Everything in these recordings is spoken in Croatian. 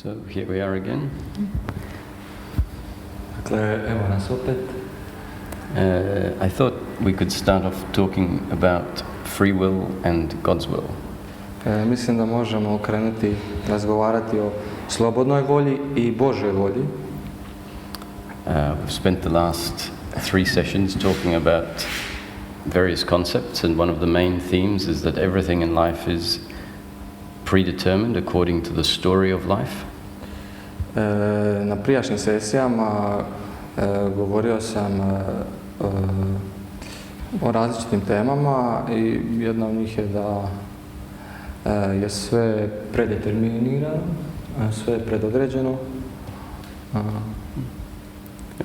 So here we are again. Dakle, evo nas opet. I thought we could start off talking about free will and God's will. Mislim da možemo krenuti razgovarati o slobodnoj volji i Božoj volji. We've spent the last 3 sessions talking about various concepts, and one of the main themes is that everything in life is predetermined according to the story of life. Na prijašnjim sesijama govorio sam o različitim temama i jedna od njih je da je sve predeterminirano, sve je predodređeno.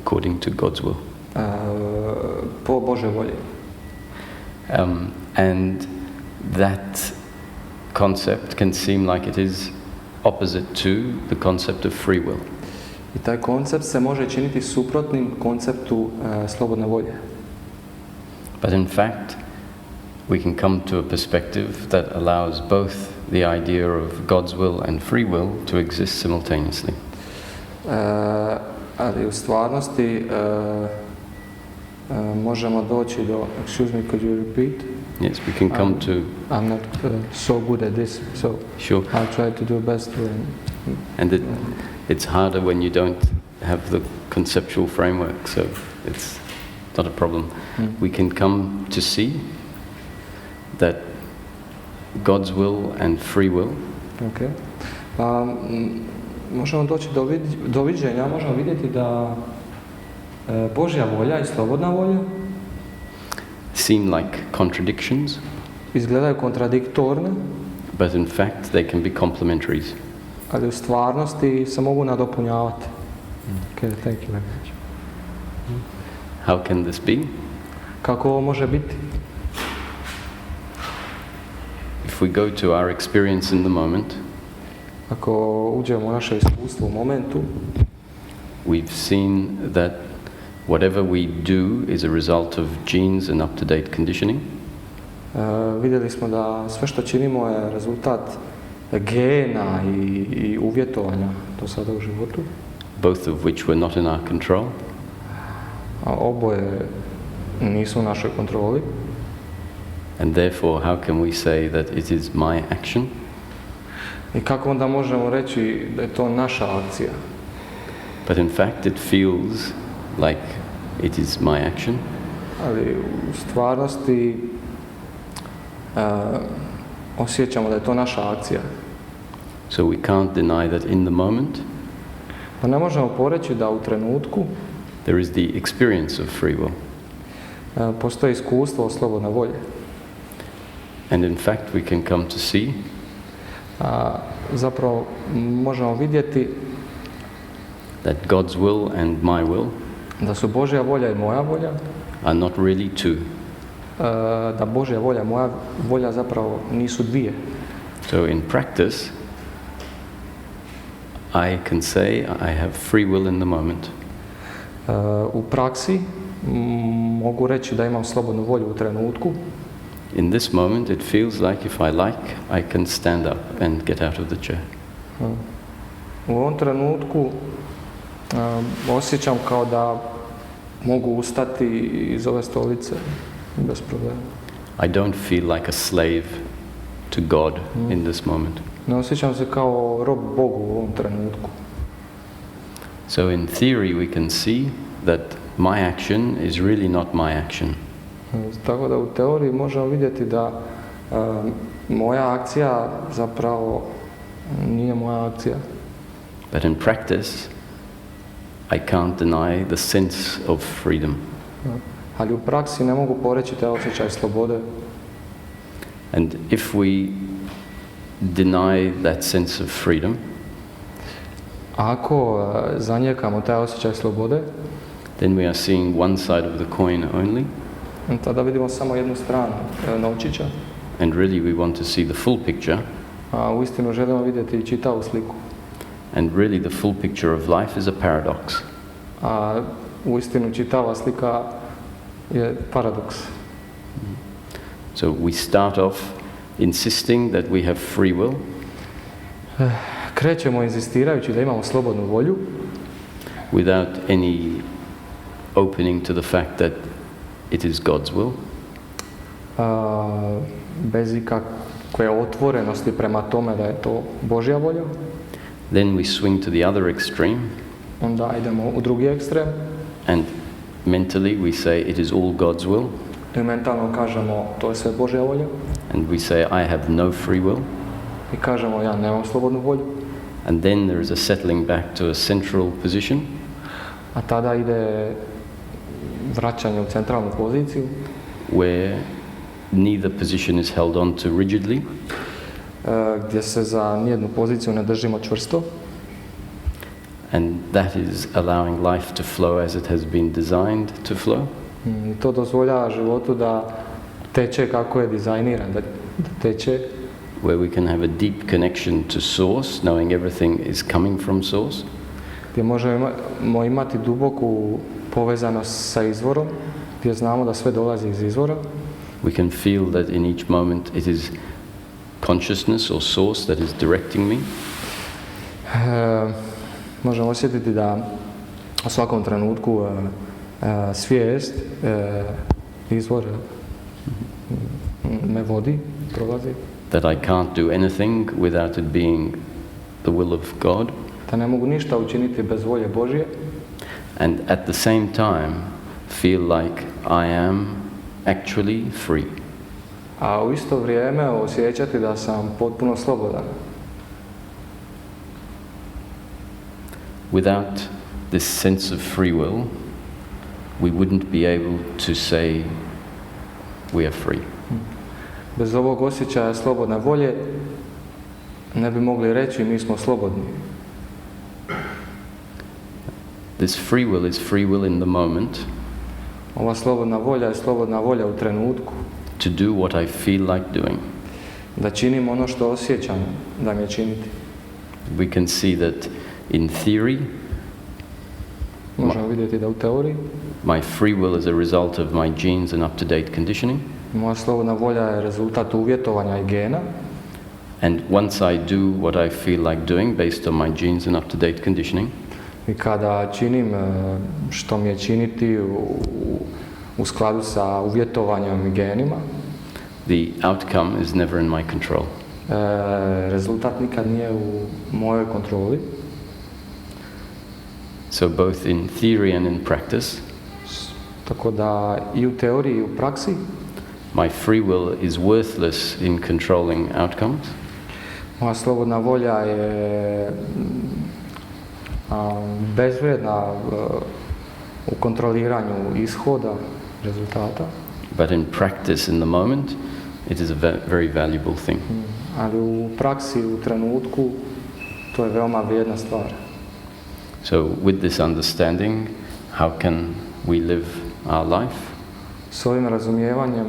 According to God's will. Po Božoj volji. And that concept can seem like it is opposite to the concept of free will. I taj koncept se može činiti suprotnim konceptu slobodne volje. But in fact, we can come to a perspective that allows both the idea of God's will and free will to exist simultaneously. Ali u stvarnosti možemo doći do... Excuse me, could you repeat? Yes, we can come to... I'm not so good at this, so sure. I'll try to do best. And it's harder when you don't have the conceptual framework, so it's not a problem. We can come to see that God's will and free will. Okay. Možemo doći do viđenja, možemo vidjeti da Božja volja i slobodna volja seem like contradictions, izgledaju kontradiktorne, but in fact they can be complementaries. Ali u stvarnosti se mogu nadopunjavati. Okay, thank you very much. How can this be? Kako ovo može biti? If we go to our experience in the moment, ako uđemo u naše iskustvo u momentu, we've seen that whatever we do is a result of genes and up-to-date conditioning. Vidjeli smo da sve što činimo je rezultat gena i uvjetovanja do sada u životu. Both of which were not in our control. A oboje nisu u našoj kontroli. And therefore, how can we say that it is my action? I kako onda možemo reći da je to naša akcija? But in fact, it feels like it is my action. Ali u stvarnosti osjećamo da je to naša akcija. So we can't deny that in the moment, pa ne možemo poreći da u trenutku there is the experience of free will. Postoji iskustvo slobodne volje. And in fact we can come to see zapravo možemo vidjeti that God's will and my will da su Božja volja i moja volja are not really two. Da Božja volja i moja volja zapravo nisu dvije. So in practice I can say I have free will in the moment. U praksi mogu reći da imam slobodnu volju u trenutku. In this moment it feels like if I like I can stand up and get out of the chair. U ovom trenutku osjećam kao da mogu ustati iz ove stolice bez problema. I don't feel like a slave to God in this moment. Ne osjećam se kao rob Bogu u ovom trenutku. So in theory we can see that my action is really not my action. Tako da u teoriji možemo vidjeti da moja akcija zapravo nije moja akcija. But in practice I can't deny the sense of freedom. Ali u praksi ne mogu poreći taj osjećaj slobode. And if we deny that sense of freedom, ako zanijekamo taj osjećaj slobode, then we are seeing one side of the coin only. Tada vidimo samo jednu stranu novčića. And really we want to see the full picture. A uistinu želimo vidjeti čitavu sliku. And really the full picture of life is a paradox. A uistinu čitava slika je paradoks. So we start off insisting that we have free will. krećemo inzistirajući da imamo slobodnu volju, without any opening to the fact that it is God's will, bez ikakve otvorenosti prema tome da je to Božja volja, then we swing to the other extreme, onda idemo u drugi ekstrem and mentally we say it is all God's will, i mentalno kažemo to je sve Božja volja and we say I have no free will, i kažemo ja nemam slobodnu volju, and then there is a settling back to a central position, a tada ide vraćanje u centralnu poziciju where neither position is held on to rigidly, gdje se za nijednu poziciju ne držimo čvrsto, and that is allowing life to flow as it has been designed to flow. I to dozvoljava životu da teče kako je dizajniran, da teče, Where we can have a deep connection to source, knowing everything is coming from source, gdje možemo imati duboku povezanost sa izvorom, gdje znamo da sve dolazi iz izvora. we can feel that in each moment it is consciousness or source that is directing me, Možemo osjetiti da u svakom trenutku svijest, izvor me vodi, prolazi. that I can't do anything without it being the will of God, Da ne mogu ništa učiniti bez volje Božje, and at the same time feel like I am actually free. a u isto vrijeme osjećati da sam potpuno slobodan. Without this sense of free will, we wouldn't be able to say we are free. Bez ovog osjećaja slobodne volje ne bi mogli reći mi smo slobodni. This free will is free will in the moment Ova slobodna volja je slobodna volja u trenutku. to do what I feel like doing. Da činim ono što osjećam da mi je činiti. We can see that in theory, Možemo vidjeti da u teoriji my free will is a result of my genes and up-to-date conditioning. moja slobodna volja je rezultat uvjetovanja i gena. And once I do what I feel like doing based on my genes and up-to-date conditioning, I kada činim što mi je činiti u skladu sa uvjetovanjem i genima, the outcome is never in my control. rezultat nikad nije u mojoj kontroli. So both in theory and in practice, Tako da i u teoriji i u praksi my free will is worthless in controlling outcomes, moja slobodna volja je bezvrijedna u kontroliranju ishoda, rezultata, but in practice in the moment, it is a very valuable thing. ali u praksi, u trenutku, to je veoma vrijedna stvar. So with this understanding, how can we live our life? S ovim razumijevanjem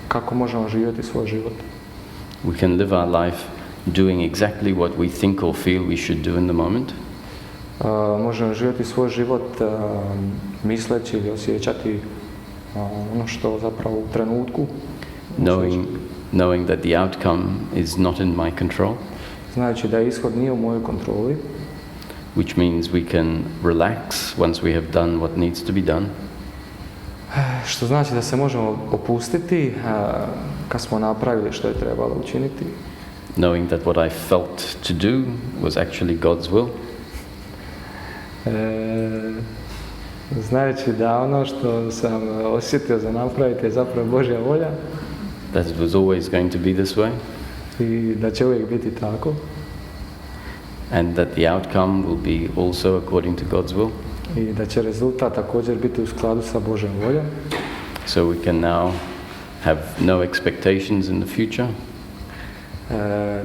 kako možemo živjeti svoj život. We can live our life doing exactly what we think or feel we should do in the moment, Možemo živjeti svoj život misleći ili osjećati ono što zapravo u trenutku, knowing that the outcome is not in my control, znajući da ishod nije u mojoj kontroli, which means we can relax once we have done what needs to be done, što znači da se možemo opustiti kad smo napravili što je trebalo učiniti, knowing that what I felt to do was actually God's will, znajući da ono što sam osjetio za napraviti je zapravo Božja volja that it was always going to be this way, i da će uvijek biti tako, and that the outcome will be also according to God's will. i da će rezultat također biti u skladu sa Božjom voljom. So we can now have no expectations in the future,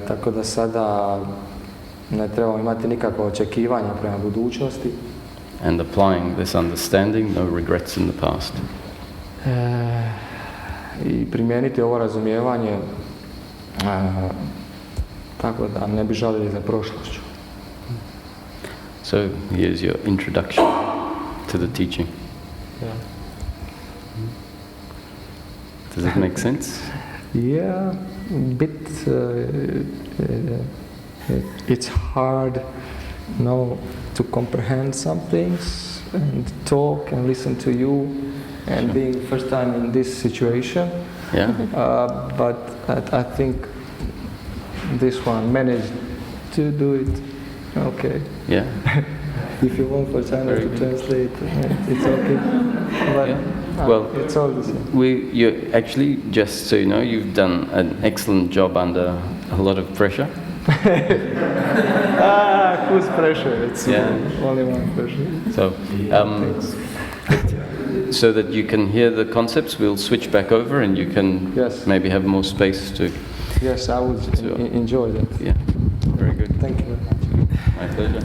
Tako da sada ne trebamo imati nikakva očekivanja prema budućnosti. and applying this understanding, no regrets in the past. I primijeniti ovo razumijevanje tako da ne bi žalili za prošlošću. So here's your introduction to the teaching. Yeah. Does it make sense? Yeah, bit It's hard, to comprehend some things and talk and listen to you, and being first time in this situation. Yeah. But I think this one managed to do it. Okay. Yeah. If you want for China to translate, it's okay. But Well, it's all the same. You actually, just so you know, you've done an excellent job under a lot of pressure. Whose pressure? It's only one pressure. So, so that you can hear the concepts, we'll switch back over, and you can maybe have more space to. Yes, I would enjoy that. Yeah, very good. Thank you very much. My pleasure.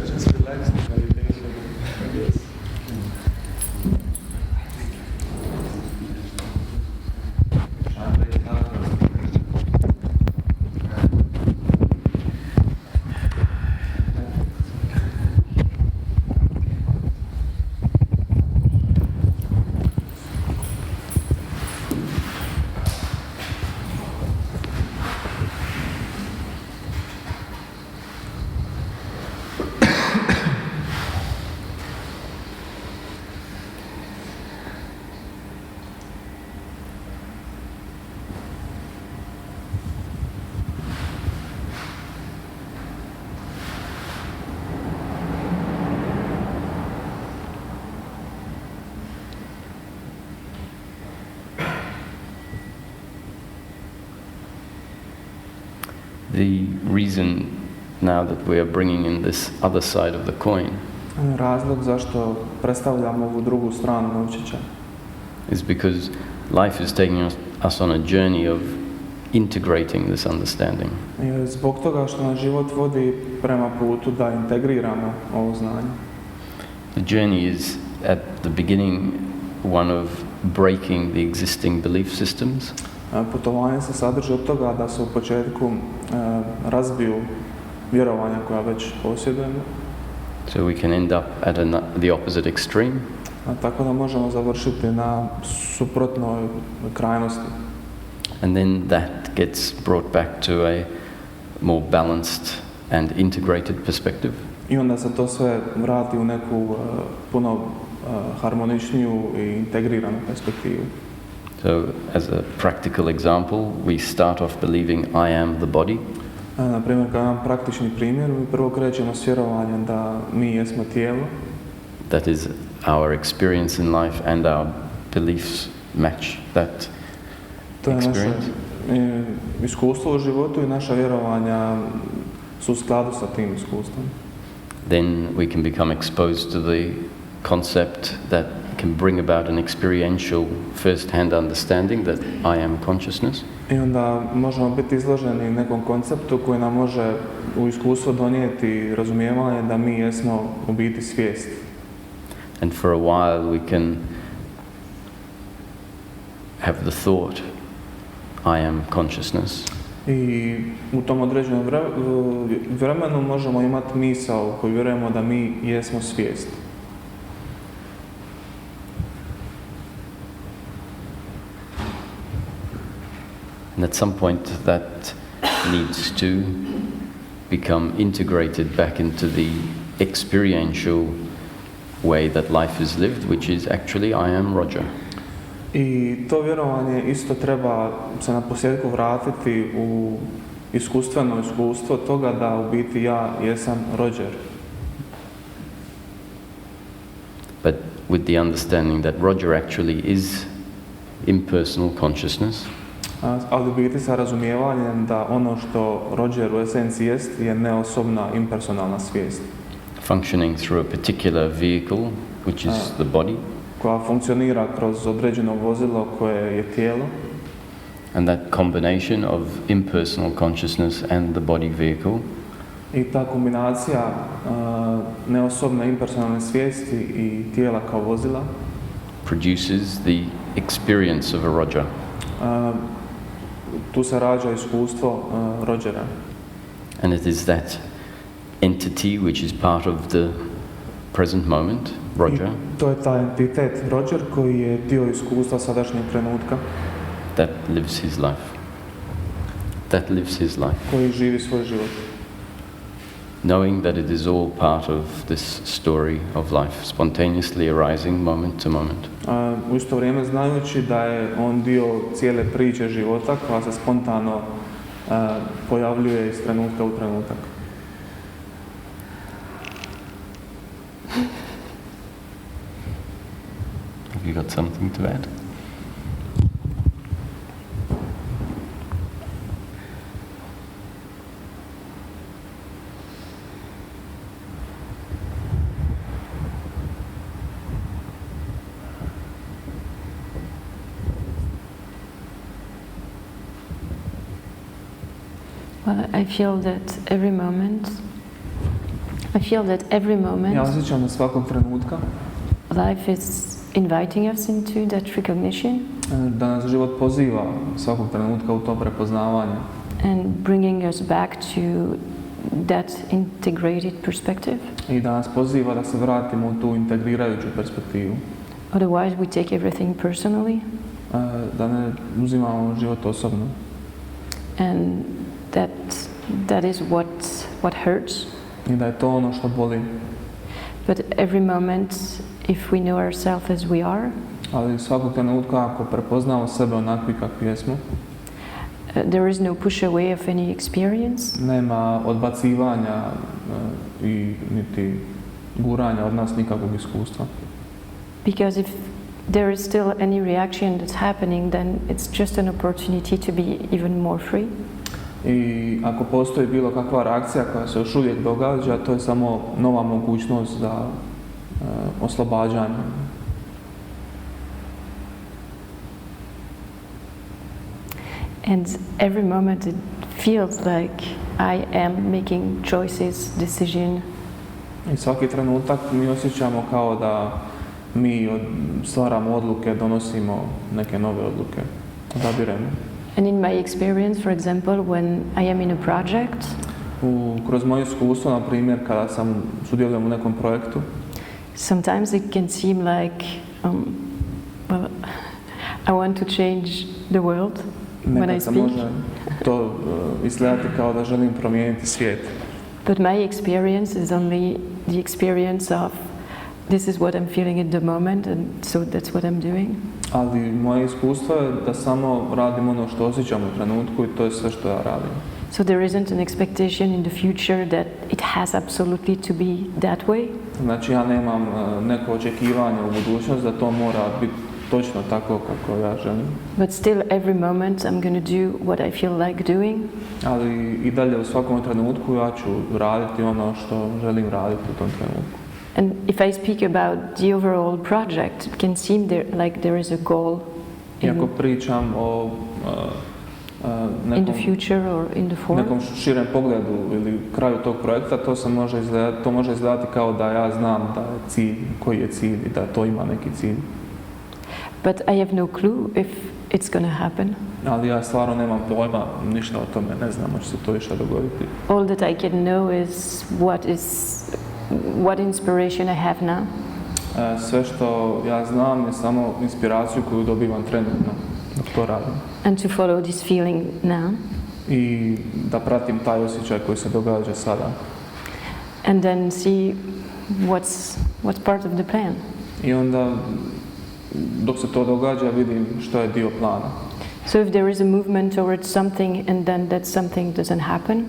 Just relax meditation. Yes. The reason now that we are bringing in this other side of the coin Razlog zašto predstavljamo ovu drugu stranu novčića is because life is taking us on a journey of integrating this understanding. je zbog toga što nas život vodi prema putu da integriramo ovo znanje. The journey is at the beginning one of breaking the existing belief systems. Putovanje se sadrži od toga da se u početku razbiju vjerovanja koja već posjedujemo. So we can end up at the opposite extreme. Tako da možemo završiti na suprotnoj krajnosti. And then that gets brought back to a more balanced and integrated perspective. I onda se to sve vrati u neku puno harmoničniju i integriranu perspektivu. So, as a practical example, we start off believing I am the body. Na primjer, kao jedan praktični primjer, mi prvo krećemo s vjerovanjem da mi jesmo tijelo. That is, our experience in life and our beliefs match that experience. Naše iskustvo u životu i naša vjerovanja su u skladu sa tim iskustvom. Then we can become exposed to the concept that can bring about an experiential first-hand understanding that I am consciousness. I onda možemo biti izloženi nekom konceptu koji nam može u iskustvo donijeti razumijevanje da mi jesmo u biti svijest. And for a while we can have the thought, I am consciousness. I u tom određenom vremenu možemo imati misao koju vjerujemo da mi jesmo svijest. And at some point that needs to become integrated back into the experiential way that life is lived, which is actually I am Roger. I to vjerovanje isto treba se na posljedku vratiti u iskustveno iskustvo toga da u biti ja jesam Roger. But with the understanding that Roger actually is impersonal consciousness. Ali u biti sa razumijevanjem da ono što Roger u esenciji jest je neosobna impersonalna svijest. Functioning through a particular vehicle, which is the body. Koja funkcionira kroz određeno vozilo koje je tijelo. And that combination of impersonal consciousness and the body vehicle. I ta kombinacija neosobne impersonalne svijesti i tijela kao vozila produces the experience of a Roger. Tu se rađa iskustvo Rogera. And it is that entity which is part of the present moment. Roger. I to je taj entitet Roger koji je dio iskustva sadašnjeg trenutka. That lives his life. That lives his life. Koji živi svoj život. Knowing that it is all part of this story of life, spontaneously arising moment to moment. U isto vrijeme znajući da je on dio cijele priče života koja se spontano pojavljuje iz trenutka u trenutak. Have you got something to add? Well, I feel that every moment, Ja osjećam da svakog trenutka life is inviting us into that recognition da nas život poziva svakog trenutka u to prepoznavanje and bringing us back to that integrated perspective. i da nas poziva da se vratimo u tu integrirajuću perspektivu. Otherwise, we take everything personally, Da ne uzimamo život osobno. and that is what hurts. I da je to ono što boli. But every moment, if we know ourselves as we are, Ali svakog trenutka ako prepoznamo sebe onakvi kakvi jesmo, there is no push away of any experience. nema odbacivanja i niti guranja od nas nikakvog iskustva. Because if there is still any reaction that's happening, then it's just an opportunity to be even more free. I ako postoji bilo kakva reakcija koja se još uvijek događa, to je samo nova mogućnost za oslobađanje. And every moment it feels like I am making choices, decision. I svaki trenutak mi osjećamo kao da mi stvaramo odluke, donosimo neke nove odluke, odabiremo. And in my experience, for example, when I am in a project, Kroz moje iskustvo, na primjer, kada sam sudjelujem u nekom projektu, sometimes it can seem like, well, I want to change the world when I nekad se speak. može to izgledati kao da želim promijeniti svijet. But my experience is only the experience of this is what I'm feeling at the moment, and so that's what I'm doing. Ali moje iskustvo je da samo radim ono što osjećam u trenutku i to je sve što ja radim. So there isn't an expectation in the future that it has absolutely to be that way. Znači ja nemam neko očekivanje u budućnost da to mora biti točno tako kako ja želim. But still every moment I'm going to do what I feel like doing. Ali i dalje u svakom trenutku ja ću raditi ono što želim raditi u tom trenutku. And if I speak about the overall project, it can seem like there is a goal Iako pričam o in the future or in the form. nekom širem pogledu ili kraju tog projekta, to može izgledati kao da ja znam da je cilj, koji je cilj i da to ima neki cilj. But I have no clue if it's going to happen. Ali ja stvarno nemam pojma, ništa o tome, ne znam, hoće se to išta dogoditi. All that I can know is what inspiration I have now. Sve što ja znam je samo inspiraciju koju dobivam trenutno dok to radim. And to follow this feeling now. I da pratim taj osjećaj koji se događa sada. And then see what's part of the plan. I onda dok se to događa vidim što je dio plana. So if there is a movement towards something and then that something doesn't happen.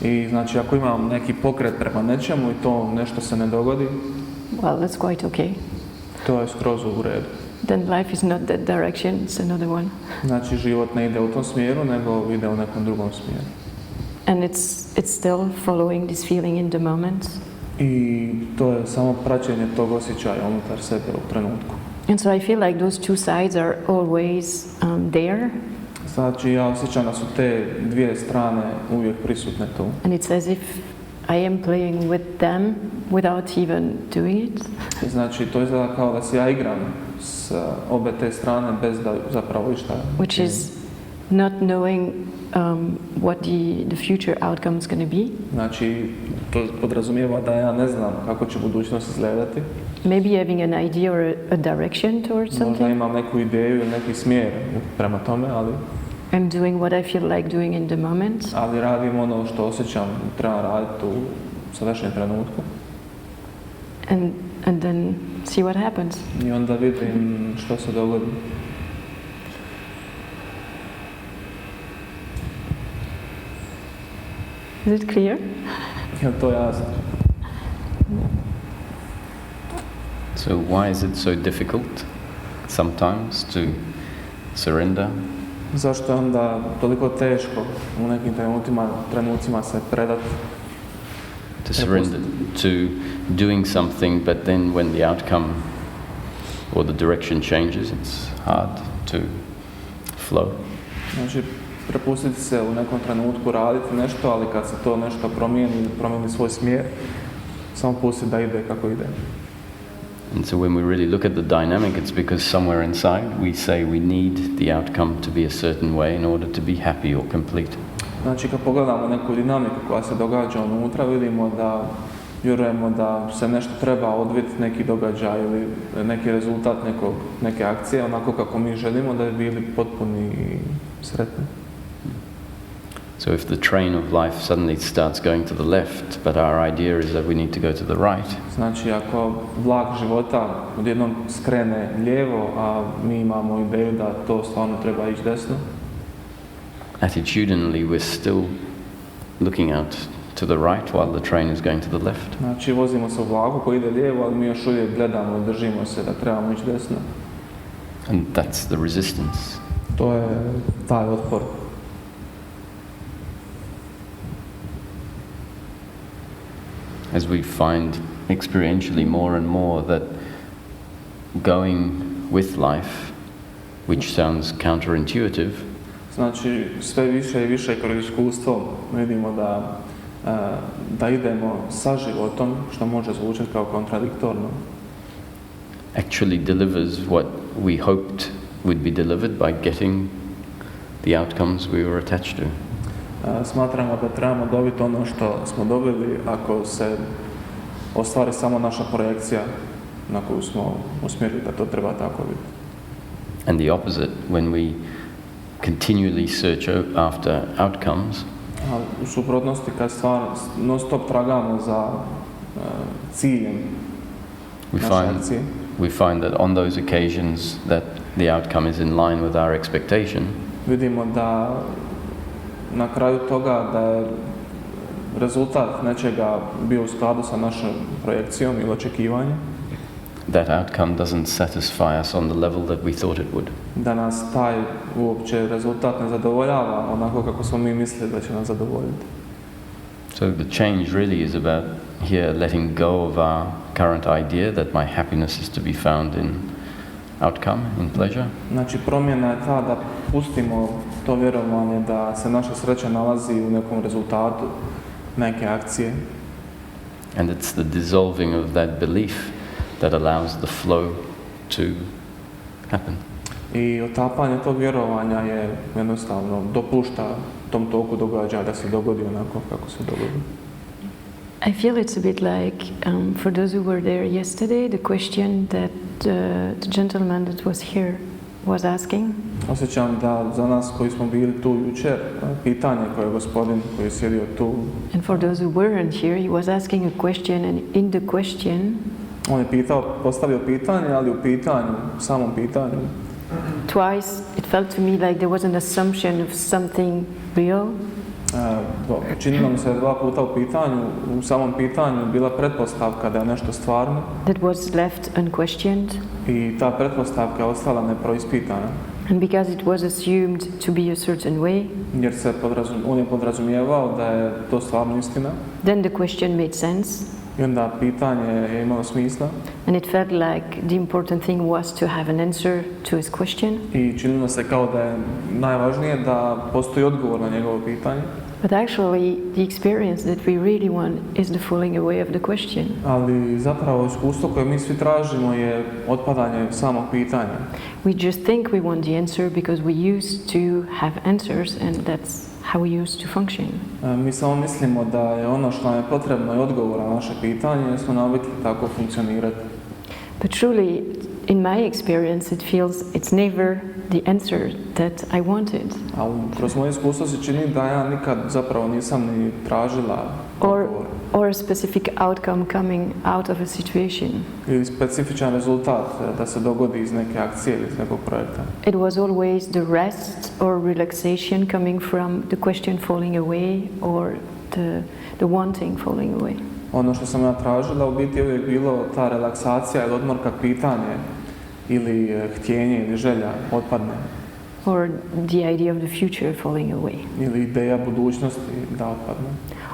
I znači ako imam neki pokret prema nečemu i to nešto se ne dogodi, well, that's quite okay. To je skroz u redu. Then life is not that direction, it's another one. Znači život ne ide u tom smjeru, nego ide u nekom drugom smjeru. And it's still following this feeling in the moment. I to je samo praćenje tog osjećaja unutar sebe u trenutku. And so I feel like those two sides are always there. Znači ja osjećam da su te dvije strane uvijek prisutne tu. And it's as if I am playing with them without even doing it. Znači to izgleda kao da se ja igram s obe te strane bez da zapravo išta. Which is not knowing what the future outcome is going to be. Znači To podrazumijeva da ja ne znam kako će budućnost izgledati. Maybe having an idea or a direction towards Možda something. imam neku ideju ili neki smjer prema tome, ali I'm doing what I feel like doing in the moment. ali radim ono što osjećam trebam raditi u sadašnjem trenutku. And then see what happens. I onda vidim što se dogodi. Is it clear? Je li to jasno? So why is it so difficult sometimes to surrender? Zašto je onda toliko teško u nekim trenucima se predati? To surrender to doing something, but then when the outcome or the direction changes, it's hard to flow. Znači, prepustiti se u nekom trenutku raditi nešto, ali kad se to nešto promijeni svoj smjer, samo pustiti da ide kako ide. And so when we really look at the dynamic, it's because somewhere inside we say we need the outcome to be a certain way in order to be happy or complete. Znači, kad pogledamo neku dinamiku koja se događa unutra, vidimo da vjerujemo da se nešto treba odviti, neki događaj ili neki rezultat neke akcije, onako kako mi želimo da bi bili potpuni i sretni. So if the train of life suddenly starts going to the left, but our idea is that we need to go to the right, Znači, ako vlak života odjednom skrene lijevo, a mi imamo ideju da to stvarno treba ići desno, attitudinally we're still looking out to the right while the train is going to the left. znači vozimo se u vlaku koji ide lijevo, ali mi još uvijek gledamo i držimo se da trebamo ići desno. And that's the resistance. To je taj otpor. As we find experientially more and more that going with life, which sounds counterintuitive, Znači, sve više i više kroz iskustvo vidimo da idemo sa životom, što može zvučati kao kontradiktorno. actually delivers what we hoped would be delivered by getting the outcomes we were attached to. Smatramo da trebamo dobiti ono što smo dobili ako se ostvari samo naša projekcija na koju smo usmjerili da to treba tako biti. And the opposite, when we continually search after outcomes, A u suprotnosti kad stvarno non stop tragamo za ciljem naše akcije, we find that on those occasions that the outcome is in line with our expectation, vidimo da na kraju toga da je rezultat nečega bio u skladu sa našom projekcijom ili očekivanjem, that outcome doesn't satisfy us on the level that we thought it would. da nas taj uopće rezultat ne zadovoljava onako kako smo mi mislili da će nas zadovoljiti. So the change really is about here letting go of our current idea that my happiness is to be found in outcome, in pleasure. Znači, promjena je ta da pustimo to vjerovanje da se naša sreća nalazi u nekom rezultatu neke akcije. And it's the dissolving of that belief that allows the flow to happen. I otapanje tog vjerovanja je jednostavno dopušta tom toku događaja da se dogodi onako kako se dogodi. I feel it's a bit like, for those who were there yesterday, the question that the gentleman that was here was asking. Osjećam da za nas koji smo bili tu jučer, pitanje koje je gospodin koji je sjedio tu, And for those who weren't here, he was asking a question, and in the question, on je postavio pitanje, ali u samom pitanju, twice it felt to me like there was an assumption of something real. činilo mi se 2 puta u samom pitanju bila pretpostavka da je nešto stvarno That was left unquestioned, i ta pretpostavka je ostala neproispitana. and because it was assumed to be a certain way, Jer on je podrazumijevao da je to stvarno istina then the question made sense, i onda pitanje je imalo smisla and it felt like the important thing was to have an answer to his question. i činilo se kao da je najvažnije da postoji odgovor na njegovo pitanje. But actually, the experience that we really want is the falling away of the question. Ali zapravo iskustvo koje mi svi tražimo je otpadanje samog pitanja. We just think we want the answer because we used to have answers, and that's how we used to function. Mi samo mislimo da je ono što nam je potrebno i odgovor na naše pitanje, jer smo navikli tako funkcionirati. But truly, in my experience, it feels it's never the answer that I wanted. Ali kroz moje iskustvo se čini da ja nikad zapravo nisam ni tražila odgovor. Or a specific outcome coming out of a situation. Ili specifičan rezultat da se dogodi iz neke akcije ili iz nekog projekta. It was always the rest or relaxation coming from the question falling away or the wanting falling away. Ono što sam ja tražila u biti je uvijek bilo ta relaksacija ili odmor kad pitanje ili htjenje ili želja otpadne. Or the idea of the future falling away. Ili ideja budućnosti da otpadne.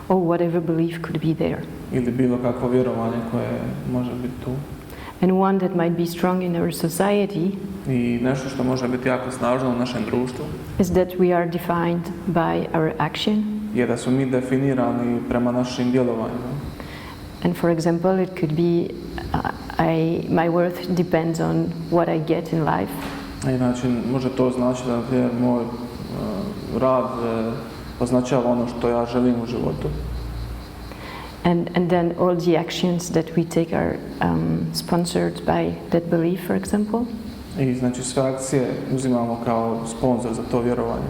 Or whatever belief could be there. Ili bilo kakvo vjerovanje koje može biti tu. And one that might be strong in our society I nešto što može biti jako snažno u našem društvu is that we are defined by our action. Je da su mi definirani prema našim djelovanjima. And for example, it could be my worth depends on what I get in life. Znači, može to značiti da moj rad označava ono što ja želim u životu. And then all the actions that we take are sponsored by that belief, for example. I znači sve akcije uzimamo kao sponzor za to vjerovanje.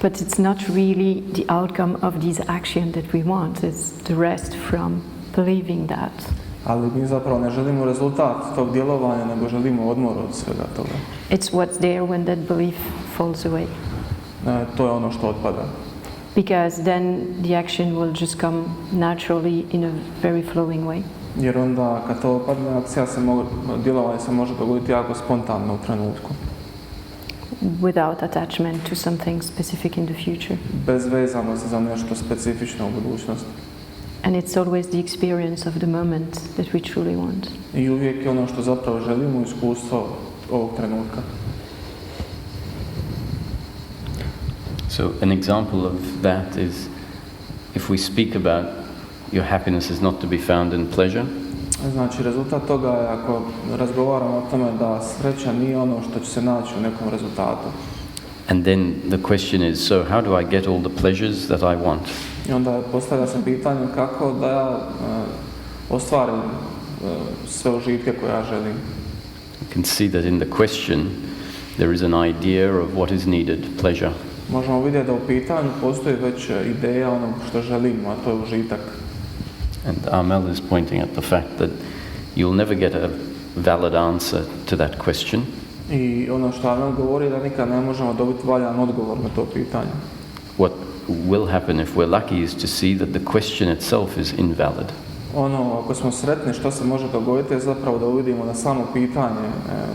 But it's not really the outcome of these actions that we want. It's the rest from believing that. Ali mi zapravo ne želimo rezultat tog djelovanja, nego želimo odmor od svega toga. It's what's there when that belief falls away. To je ono što otpada. Because then the action will just come naturally in a very flowing way. Jer onda kad to otpadne, djelovanje se može dogoditi jako spontano u trenutku. Without attachment to something specific in the future. Bez vezanosti za nešto specifično u budućnosti. And it's always the experience of the moment that we truly want. I uvijek je ono što zapravo želimo, iskustvo ovog trenutka. So an example of that is if we speak about your happiness is not to be found in pleasure. Znači, rezultat toga je ako razgovaramo o tome da sreća nije ono što će se naći u nekom rezultatu. And then the question is, so how do I get all the pleasures that I want? I onda postavlja se pitanje kako da ja ostvarim sve užitke koje ja želim. You can see that in the question there is an idea of what is needed, pleasure. Možemo vidjeti da u pitanju postoji već ideja onog što želimo, a to je užitak. And Armelle is pointing at the fact that you'll never get a valid answer to that question. I ono što Armelle govori da nikad ne možemo dobiti valjan odgovor na to pitanje. What will happen if we're lucky is to see that the question itself is invalid. Ono, ako smo sretni, što se može dogoditi je zapravo da uvidimo da samo pitanje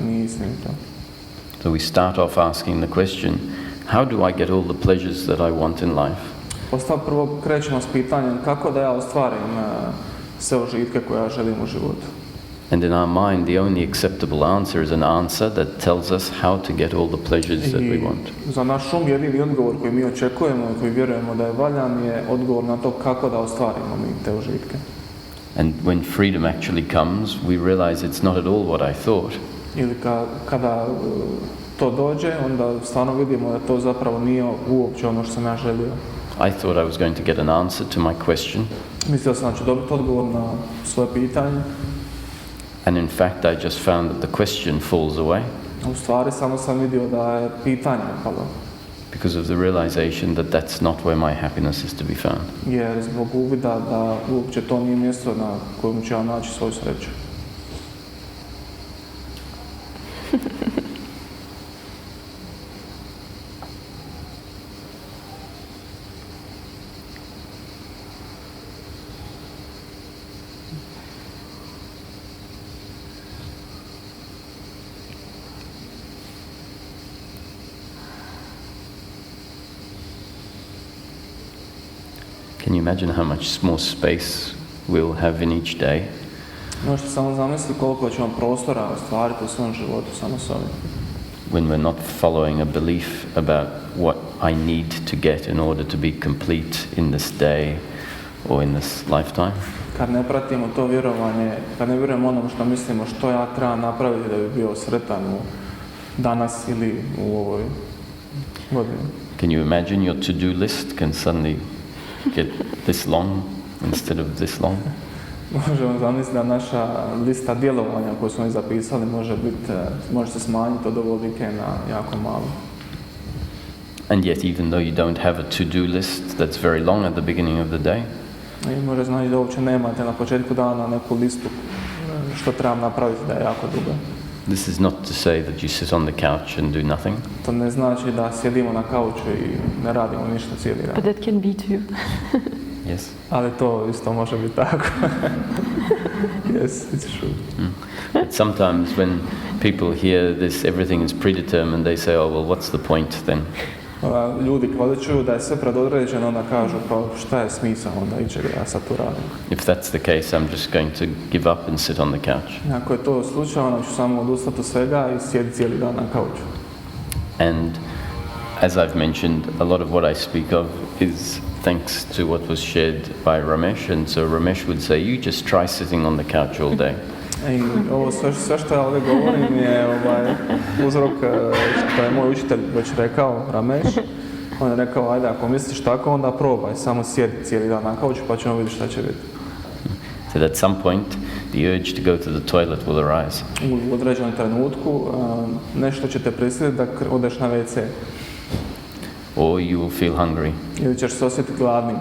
nije istinito. So we start off asking the question, how do I get all the pleasures that I want in life? Prvo krećemo s pitanjem kako da ja ostvarim sve užitke koje ja želim u životu. And in our mind, the only acceptable answer is an answer that tells us how to get all the pleasures that we want. Za naš um jedini odgovor koji mi očekujemo i koji vjerujemo da je valjan je odgovor na to kako da ostvarimo mi te užitke. And when freedom actually comes, we realize it's not at all what I thought. Ili kada to dođe, onda stvarno vidimo da to zapravo nije uopće ono što sam ja želio. I thought I was going to get an answer to my question. Mislio sam da ću dobiti odgovor na svoje pitanje. And in fact, I just found that the question falls away. U stvari, samo sam vidio da je pitanje palo. Because of the realization that that's not where my happiness is to be found. Jer zbog uvida da uopće to nije mjesto na kojem ću ja naći svoju sreću. Can you imagine how much more space we'll have in each day? Možete samo zamisliti koliko ćemo prostora ostvariti u svom životu samo s ovim. When we're not following a belief about what I need to get in order to be complete in this day or in this lifetime. Kad ne pratimo to vjerovanje, kad ne vjerujemo onom što mislimo što ja trebam napraviti da bi bio sretan danas ili u ovoj godini. Can you imagine your to-do list can suddenly get this long instead of this long? Možemo zamisliti da naša lista djelovanja koju smo zapisali može se smanjiti od ovog vikenda jako malo. And yet, even though you don't have a to-do list that's very long at the beginning of the day, I može znači da uopće nemate na početku dana neku listu što trebam napraviti da je jako duga. this is not to say that you sit on the couch and do nothing. To ne znači da sjedimo na kauču i ne radimo ništa cijeli dan. But that can be too. Yes. Ali to isto može biti tako. Yes, it's true. But sometimes when people hear this, everything is predetermined, they say, oh, well, what's the point then? Ljudi kada čuju da je sve predodređeno, onda kažu pa šta je smisao onda ičega ja sad tu radim. If that's the case, I'm just going to give up and sit on the couch. Ako je to slučaj, onda ću samo odustati od svega i sjediti cijeli dan na kauču. And as I've mentioned, a lot of what I speak of is thanks to what was shared by Ramesh, and so Ramesh would say, you just try sitting on the couch all day. I ovo sve što ja ovdje govorim je uzrok što je moj učitelj već rekao, Ramesh. On je rekao, ajde, ako misliš tako, onda probaj, samo sjedi cijeli dan na kauču pa ćemo vidjeti šta će biti. So at some point, the urge to go to the toilet will arise. U određenom trenutku nešto će te prisiliti da odeš na WC. Or you will feel hungry. Ili ćeš se osjetiti gladnim.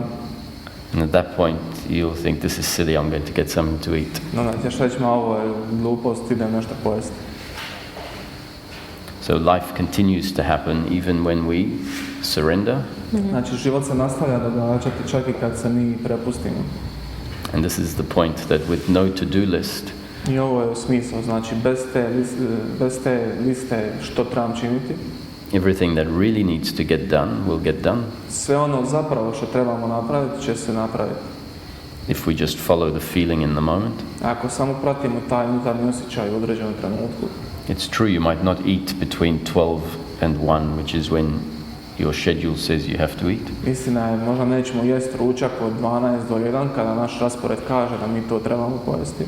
And at that point, you'll think, this is silly, I'm going to get something to eat. Onda ćeš reći, ma ovo je glupost, idem nešto pojesti. So life continues to happen even when we surrender. Znači, život se nastavlja događati čak i kad se mi prepustimo. And this is the point that with no to-do list, I ovo je smisao, znači bez te liste što trebam činiti, everything that really needs to get done will get done. sve ono zapravo što trebamo napraviti će se napraviti. If we just follow the feeling in the moment. Ako samo pratimo taj unutarnji osjećaj u određenom trenutku. It's true you might not eat between 12 and 1, which is when your schedule says you have to eat. Istina je, možda nećemo jesti ručak od 12 do 1 kada naš raspored kaže da mi to trebamo pojesti.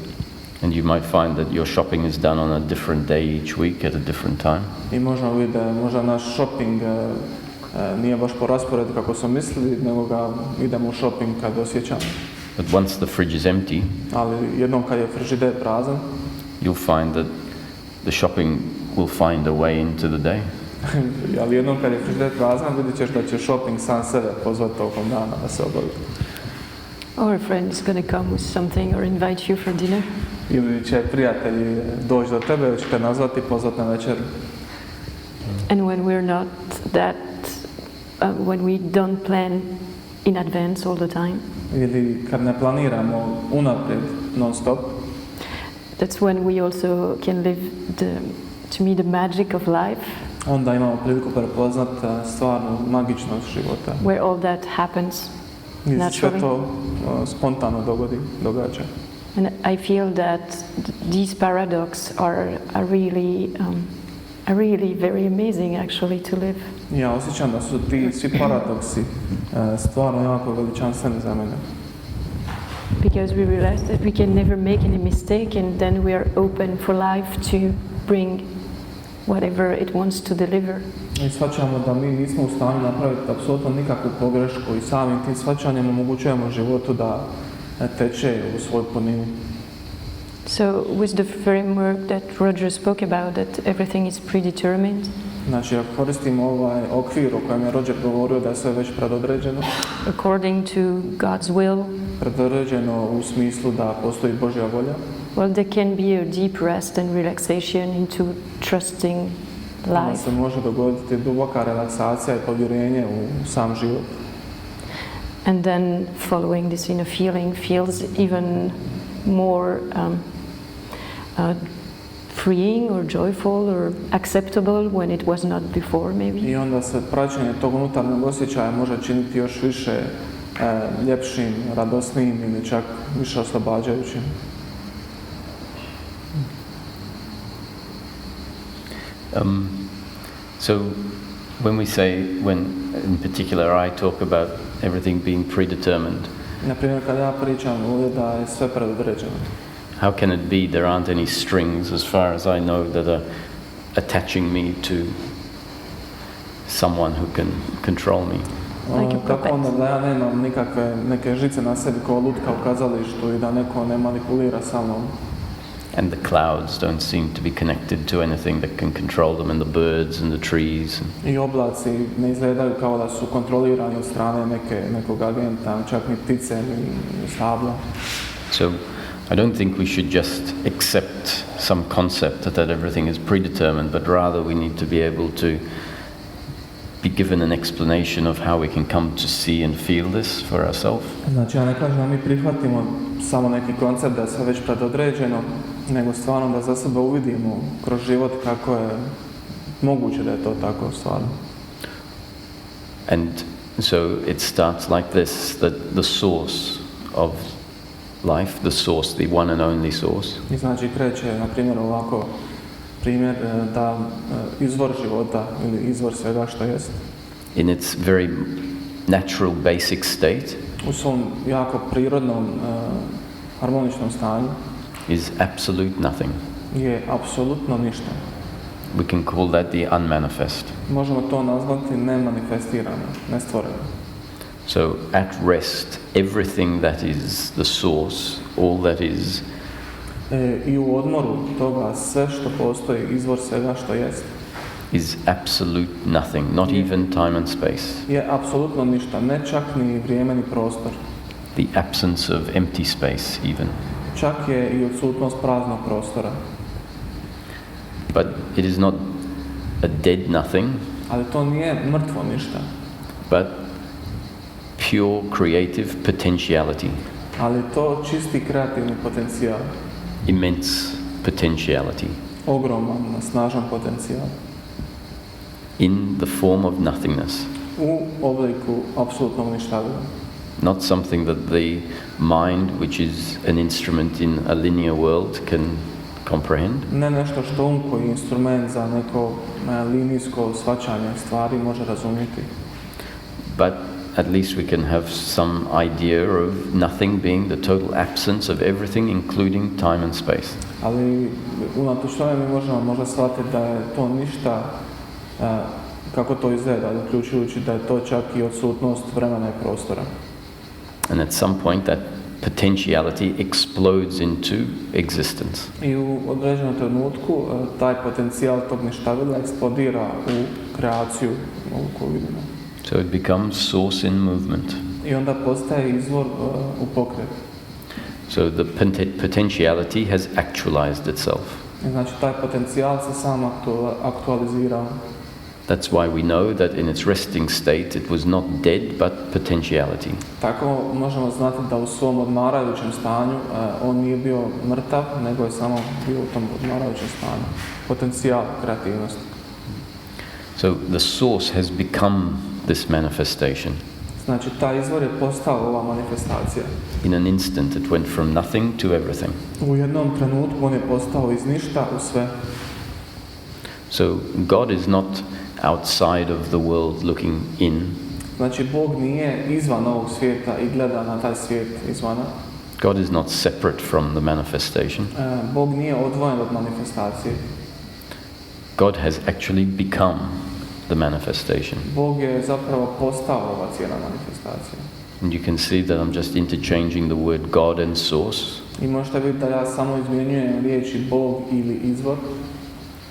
And you might find that your shopping is done on a different day each week at a different time. I možemo vidjeti da možda naš shopping nije baš po rasporedu kako smo mislili, nego ga idemo u shopping kad osjećamo. But once the fridge is empty, Ali jednom kad je frižider prazan, you'll find that the shopping will find a way into the day. ali jednom kad je frižider prazan, vidjet ćeš da će shopping sam sebe pozvati tokom dana da se obavi. Or a friend is going to come with something or invite you for dinner. Ili će prijatelji doći do tebe, ili će te nazvati i pozvati na večer. And when we're not that, when we don't plan in advance all the time, Ili kad ne planiramo unaprijed, non stop, that's when we also can live to me, the magic of life, onda imamo priliku prepoznat stvarnu magičnost života. where all that happens I sve naturally. to spontano događa. And I feel that these paradoxes are really very amazing actually to live. Ja osjećam da su ti svi paradoksi stvarno jako veličanstveni za mene. Because we realize that we can never make any mistake, and then we are open for life to bring whatever it wants to deliver. I shvaćamo da mi nismo u stanju napraviti apsolutno nikakvu pogrešku i samim tim shvaćanjem omogućujemo životu da teče u svoju puninu. So with the framework that Roger spoke about, that everything is predetermined, Znači, ako koristimo ovaj okvir o kojem je Roger govorio da je sve već predodređeno, according to God's will, predodređeno u smislu da postoji Božja volja, well, there can be a deep rest and relaxation into trusting onda life. se može dogoditi duboka relaksacija i povjerenje u sam život. And then following this inner feeling feels even more freeing or joyful or acceptable when it was not before, maybe. I onda se praćenje tog unutarnjeg osjećaja može činiti još više ljepšim, radosnijim ili čak više oslobađajućim. So when we say, when in particular I talk about everything being predetermined, Na primjer, kada ja pričam ovdje da je sve predodređeno, how can it be there aren't any strings, as far as I know, that are attaching me to someone who can control me. Like a Kako puppet. onda da ja nemam nikakve neke žice na sebi kao lutka u kazalištu i da neko ne manipulira sa mnom. And the clouds don't seem to be connected to anything that can control them, and the birds and the trees. I oblaci ne izgledaju kao da su kontrolirani od strane nekog agenta, čak ni ptice, ni stabla. So I don't think we should just accept some concept that everything is predetermined, but rather we need to be able to be given an explanation of how we can come to see and feel this for ourselves. Znači, ja ne kažem da mi prihvatimo samo neki koncept da je sve već predodređeno, nego stvarno da za sebe uvidimo kroz život kako je moguće da je to tako stvarno. And so it starts like this, that the source of life, the source, the one and only source, I znači kreće, na primjer, ovako primjer da izvor života ili izvor svega što jest in its very natural basic state, u svom jako prirodnom, harmoničnom stanju is absolute nothing. je apsolutno ništa. We can call that the unmanifest. Možemo to nazvati nemanifestirano, nestvoreno. So at rest, everything that is the source, all that is, I u odmoru toga sve što postoji, izvor svega što jest, is absolute nothing, not even time and space. je apsolutno ništa, ne čak ni vrijeme ni prostor. The absence of empty space even. Čak je i odsutnost praznog prostora. But it is not a dead nothing, Ali to nije mrtvo ništa, but pure creative potentiality, ali to čisti kreativni potencijal, immense potentiality, ogroman, snažan potencijal, in the form of nothingness. u obliku apsolutnog ništavila. Not something that the mind, which is an instrument in a linear world, can comprehend, Ne nešto što koji je instrument za neko linijsko shvaćanje stvari može razumjeti, but at least we can have some idea of nothing being the total absence of everything, including time and space. ali unatoč tome mi možemo možda shvatiti da je to ništa, kako to izgleda, uključujući da je to čak i odsutnost vremena i prostora. And at some point that potentiality explodes into existence. I u određenom trenutku taj potencijal tog ništavila eksplodira u kreaciju ovu koju vidimo. So it becomes source in movement. I onda postaje izvor u pokretu. So the potentiality has actualized itself. I znači taj potencijal se sam aktualizirao. That's why we know that in its resting state it was not dead but potentiality. Tako možemo znati da u svom odmarajućem stanju on nije bio mrtav, nego je samo bio u tom odmarajućem stanju. Potencijal, kreativnost. So the source has become this manifestation. Znači taj izvor je postao ova manifestacija. In an instant it went from nothing to everything. U jednom trenutku on je postao iz ništa u sve. So God is not outside of the world looking in. Znači Bog nije izvan ovog svijeta i gleda na taj svijet izvana. God is not separate from the manifestation. Bog nije odvojen od manifestacije. God has actually become the manifestation. Bog je zapravo postao ova cijela manifestacija. And you can see that I'm just interchanging the word God and source, I možete vidjeti da ja samo izmjenjujem riječi Bog ili izvor.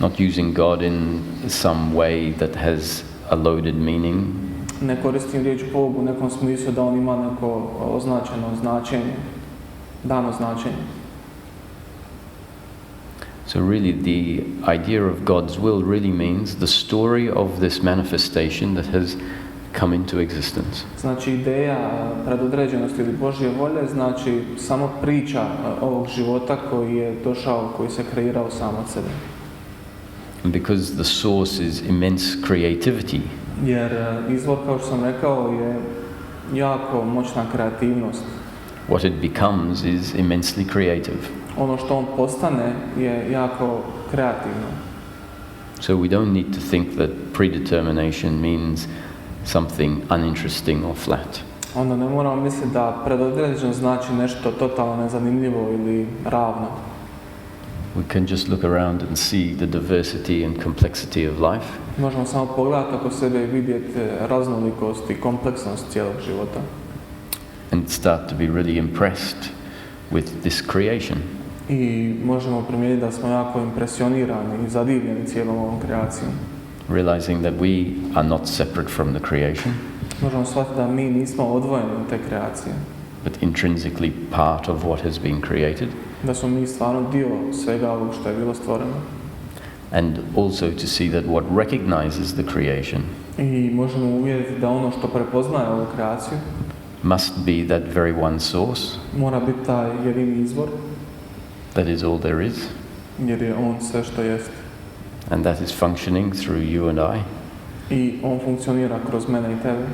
not using God in some way that has a loaded meaning, Ne koristim riječ Bog u nekom smislu da on ima neko označeno značenje, dano značenje. So really the idea of God's will really means the story of this manifestation that has come into existence. Znači ideja predodređenosti ili Božje volje znači samo priča ovog života koji je došao, koji se kreirao sam od sebe. And because the source is immense creativity, Jer izvor, kao što sam rekao, je jako moćna kreativnost. what it becomes is immensely creative. Ono što on postane je jako kreativno. So we don't need to think that predetermination means something uninteresting or flat. Onda ne moramo misliti da predodređeno znači nešto totalno nezanimljivo ili ravno. We can just look around and see the diversity and complexity of life. Možemo samo pogledati oko sebe i vidjeti raznolikost i kompleksnost cijelog života. And start to be really impressed with this creation. I možemo primijetiti da smo jako impresionirani i zadivljeni cijelom ovom kreacijom. Realizing that we are not separate from the creation, Možemo shvatiti da mi nismo odvojeni od te kreacije. but intrinsically part of what has been created. Da smo mi stvarno dio svega ovog što je bilo stvoreno. And also to see that what recognizes the creation I možemo uvjeriti da ono što prepoznaje ovu kreaciju must be that very one source, mora biti taj jedini izvor, that is all there is, jer je on sve što jest. and that is functioning through you and I. I on funkcionira kroz mene i tebe.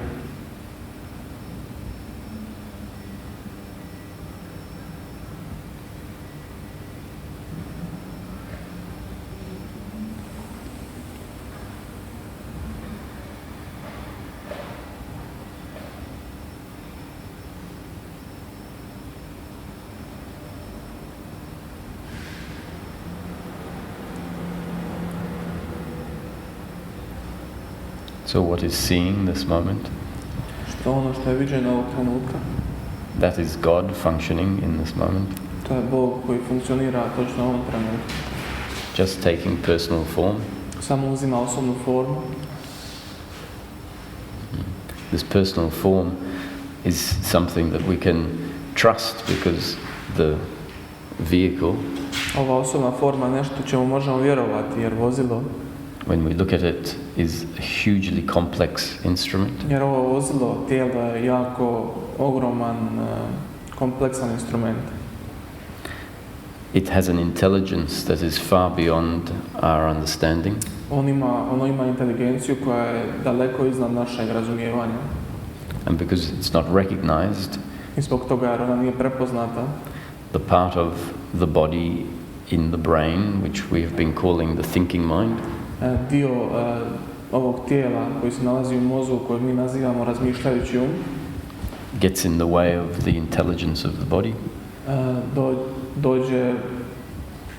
So what is seeing this moment? Što ono što je viđeno ovog trenutka, That is God functioning in this moment, to je Bog koji funkcionira točno u ovom trenutku. just taking personal form. Samo uzima osobnu formu. This personal form is something that we can trust because the vehicle, Ova osobna forma je nešto čemu možemo vjerovati, jer vozilo, when we look at it, is a hugely complex instrument. jer ovo vozilo tijela je jako ogroman, kompleksan instrument. It has an intelligence that is far beyond our understanding, Ono ima inteligenciju koja je daleko iznad našeg razumijevanja. and because it's not recognized, I zbog toga jer ona nije prepoznata, the part of the body in the brain, which we have been calling the thinking mind, dio ovog tijela koji se nalazi u mozgu, kojeg mi nazivamo razmišljajući gets in the way of the intelligence of the body, dođe,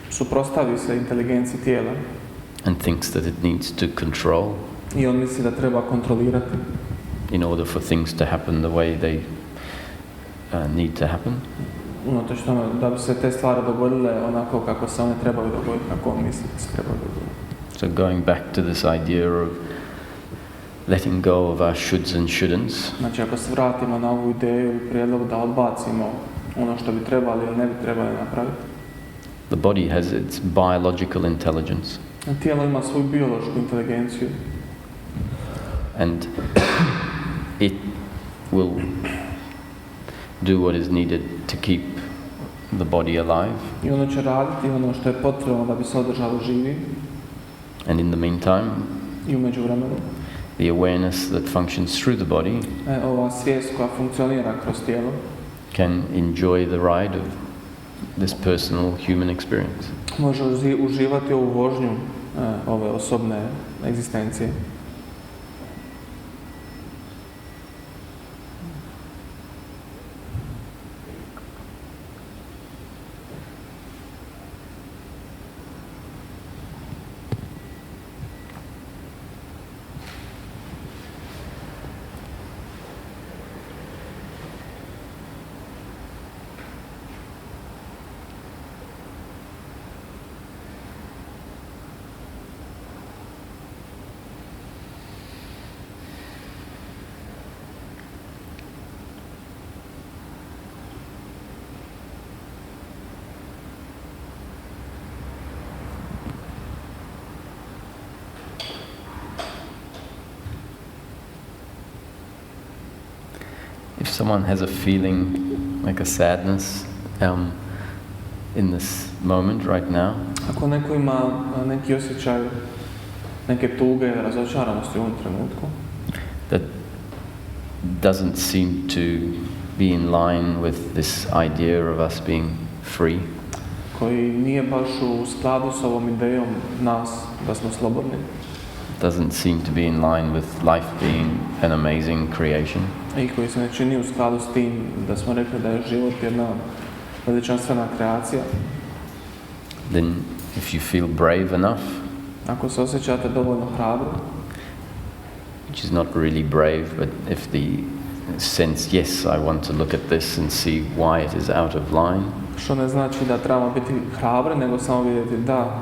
suprotstavi se inteligenciji tijela and thinks that it needs to control i on misli da treba kontrolirati in order for things to happen the way they need to happen. unatoč tome da bi se te stvari dogodile onako kako se one trebaju dogoditi, kako on misli da se trebaju dogoditi. So going back to this idea of letting go of our shoulds and shouldn'ts, Znači ako se vratimo na ovu ideju i prijedlog da odbacimo ono što bi trebali ili ne bi trebali napraviti, the body has its biological intelligence, tijelo ima svoju biološku inteligenciju and it will do what is needed to keep the body alive. i ono će raditi ono što je potrebno da bi se održalo živi. And in the meantime, I u međuvremenu the awareness that functions through the body ova svijest koja funkcionira kroz tijelo can enjoy the ride of this personal human experience. može uživati ovu vožnju ove osobne egzistencije. If someone has a feeling like a sadness in this moment right now, Ako neko ima neki osjećaj neke tuge, razočaranosti u ovom trenutku, that doesn't seem to be in line with this idea of us being free, koji nije baš u skladu s ovom idejom nas da smo slobodni, doesn't seem to be in line with life being an amazing creation, i koji se ne čini u skladu s tim da smo rekli da je život jedna veličanstvena kreacija, then if you feel brave enough, Ako se osjećate dovoljno hrabro, which is not really brave, but if the sense, yes, I want to look at this and see why it is out of line. što ne znači da trebamo biti hrabri, nego samo vidjeti da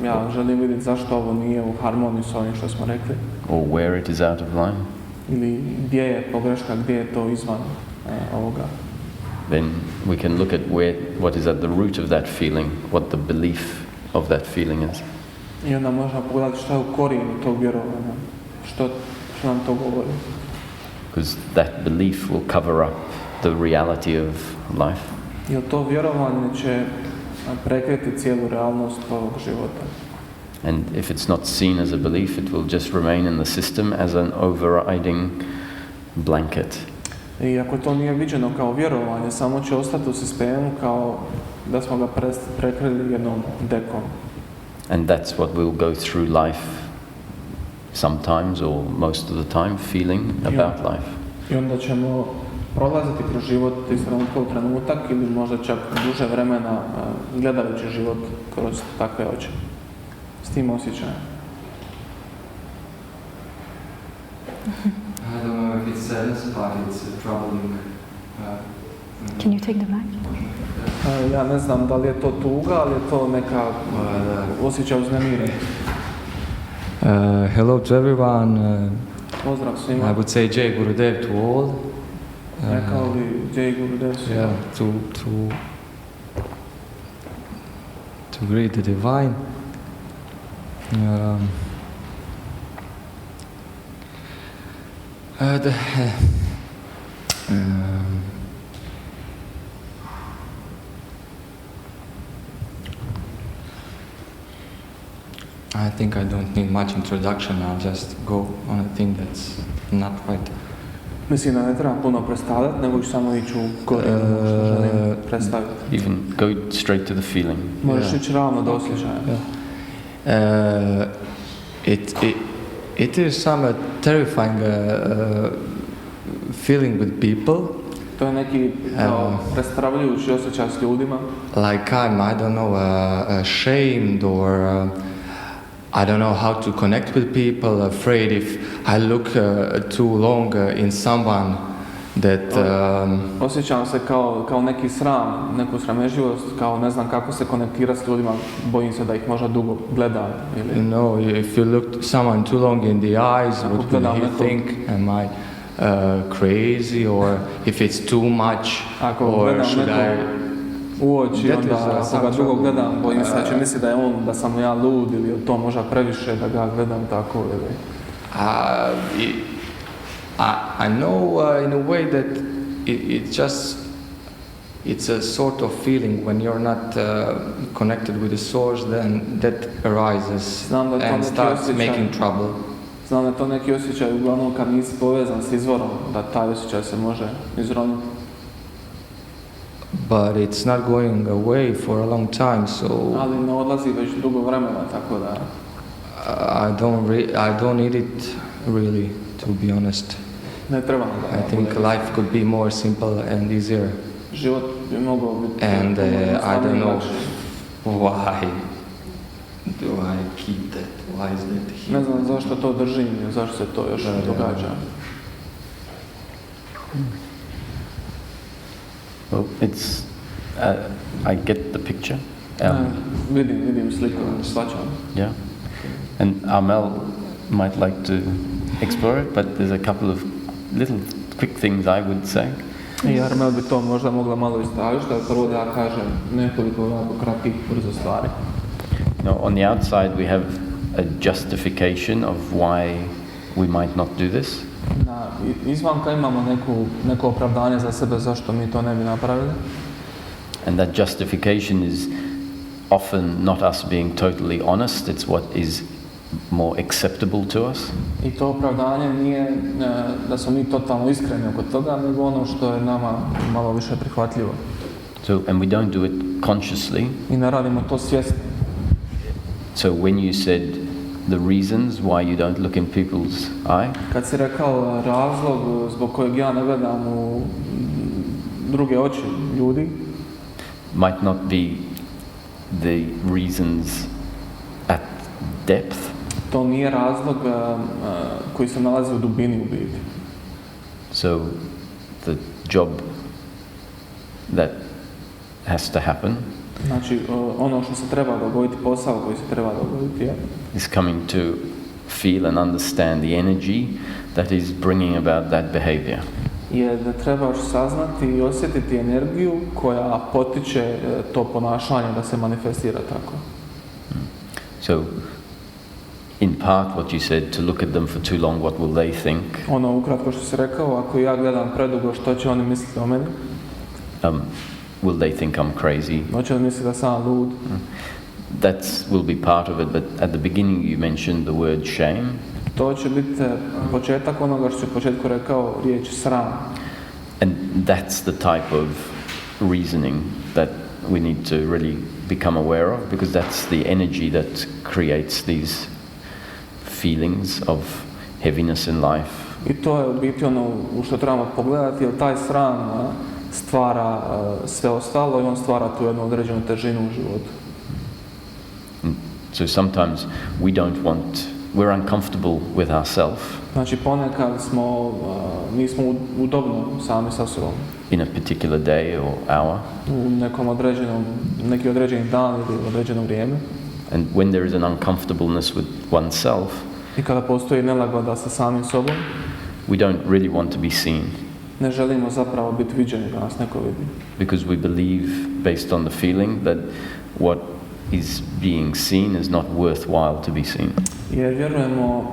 ja želim vidjeti zašto ovo nije u harmoniji s ovim što smo rekli. Or where it is out of line. Ili gdje je pogreška, gdje je to izvan ovoga. Then we can look at what is at the root of that feeling, what the belief of that feeling is. I onda možemo pogledati što je u korijenu tog vjerovanja, što nam to govori. Because that belief will cover up the reality of life. Jer to vjerovanje će prekriti cijelu realnost ovog života. And if it's not seen as a belief, it will just remain in the system as an overriding blanket. I ako to nije viđeno kao vjerovanje, samo će ostati u sistemu kao da smo ga prekrili jednom dekom. And that's what we'll go through life sometimes or most of the time feeling about life. I onda ćemo prolaziti kroz život iz trenutka u trenutak ili možda čak duže vremena gledajući život kroz takve oči. S tim osjećajem. I don't know if it's sadness, but it's troubling. Can you take the mic? Ja ne znam da li je to tuga, ali je to neka osjećaj uznemirenja. Hello to everyone. Pozdrav svima. I would say Jai Gurudev to all. Rekao bi Jai Gurudev svima. Yeah, to greet the divine. I think I don't need much introduction. I'll just go on a thing that's not right. Mislim da ne treba puno predstavljati, nego ću samo ići u korijenu što želim predstaviti. Even go straight to the feeling. Možeš ići ravno do osjećaja. It is some terrifying feeling with people. To je neki prestravljujući osjećaj s ljudima. Like I'm, I don't know, ashamed or I don't know how to connect with people, afraid if I look too long in someone that... Osjećam se kao neki sram, neku sramežljivost, kao ne znam kako se konektirati s ljudima, bojim se da ih možda dugo gledam. Ili... You know, if you look someone too long in the eyes, what will he think? Am I crazy, or if it's too much, or should I... u oči, onda ako ga dugo gledam, bojim se da će misliti da sam ja lud ili to možda previše da ga gledam tako ili... I know in a way that it's a sort of feeling when you're not connected with the source, then that arises and starts making trouble. Znam da je to neki osjećaj, uglavnom kad nisi povezan s izvorom, da taj osjećaj se može izroniti. But it's not going away for a long time, so... Ali ne odlazi već dugo vremena, tako da... I don't need it really, to be honest. Ne trebam da... I think life could be more simple and easier. Život bi mogao biti... And I don't know why do I keep that? Why is that here? Ne znam zašto to držim, zašto se to još događa. Well, it's, I get the picture. Vidim sliku, shvaćam. Yeah. And Armelle might like to explore it, but there's a couple of little quick things I would say. I Armelle bi to možda mogla malo istražiti, ali prvo da ja kažem nekoliko onako kratkih brzo stvari. Now, on the outside we have a justification of why we might not do this. Izvanka imamo neko opravdanje za sebe zašto mi to ne bi napravili. And that justification is often not us being totally honest, it's what is more acceptable to us. I to opravdanje nije da smo mi totalno iskreni oko toga, nego ono što je nama malo više prihvatljivo. So, and we don't do it consciously. I ne radimo to svjesno. So when you said the reasons why you don't look in people's eye, kad si rekao razlog zbog kojeg ja ne gledam u druge oči ljudi, might not be the reasons at depth. to nije razlog koji se nalazi u dubini u biti. So the job that has to happen Znači, ono što se treba dogoditi, posao koji se treba dogoditi je is coming to feel and understand the energy that is bringing about that behavior. je da trebaš saznati i osjetiti energiju koja potiče to ponašanje da se manifestira tako. So, in part what you said, to look at them for too long, what will they think? Ono ukratko što si rekao, ako ja gledam predugo, što će oni misliti o meni? Will they think I'm crazy? Hoće li misliti da sam lud? That will be part of it, but at the beginning you mentioned the word shame. To će biti početak onoga što si u početku rekao, riječ sram. And that's the type of reasoning that we need to really become aware of, because that's the energy that creates these feelings of heaviness in life. I to je u biti ono u što trebamo pogledati, jer taj sram stvara sve ostalo i on stvara tu jednu određenu težinu u životu. So sometimes we're uncomfortable with ourselves. Znači ponekad nismo udobno sami sa sobom. In a particular day or hour. U neki određeni dan ili određeno vrijeme. And when there is an uncomfortableness with oneself, I kada postoji nelagoda sa samim sobom, we don't really want to be seen. Ne želimo zapravo biti viđeni da nas neko vidi. Because we believe, based on the feeling, that what is being seen is not worthwhile to be seen. Jer vjerujemo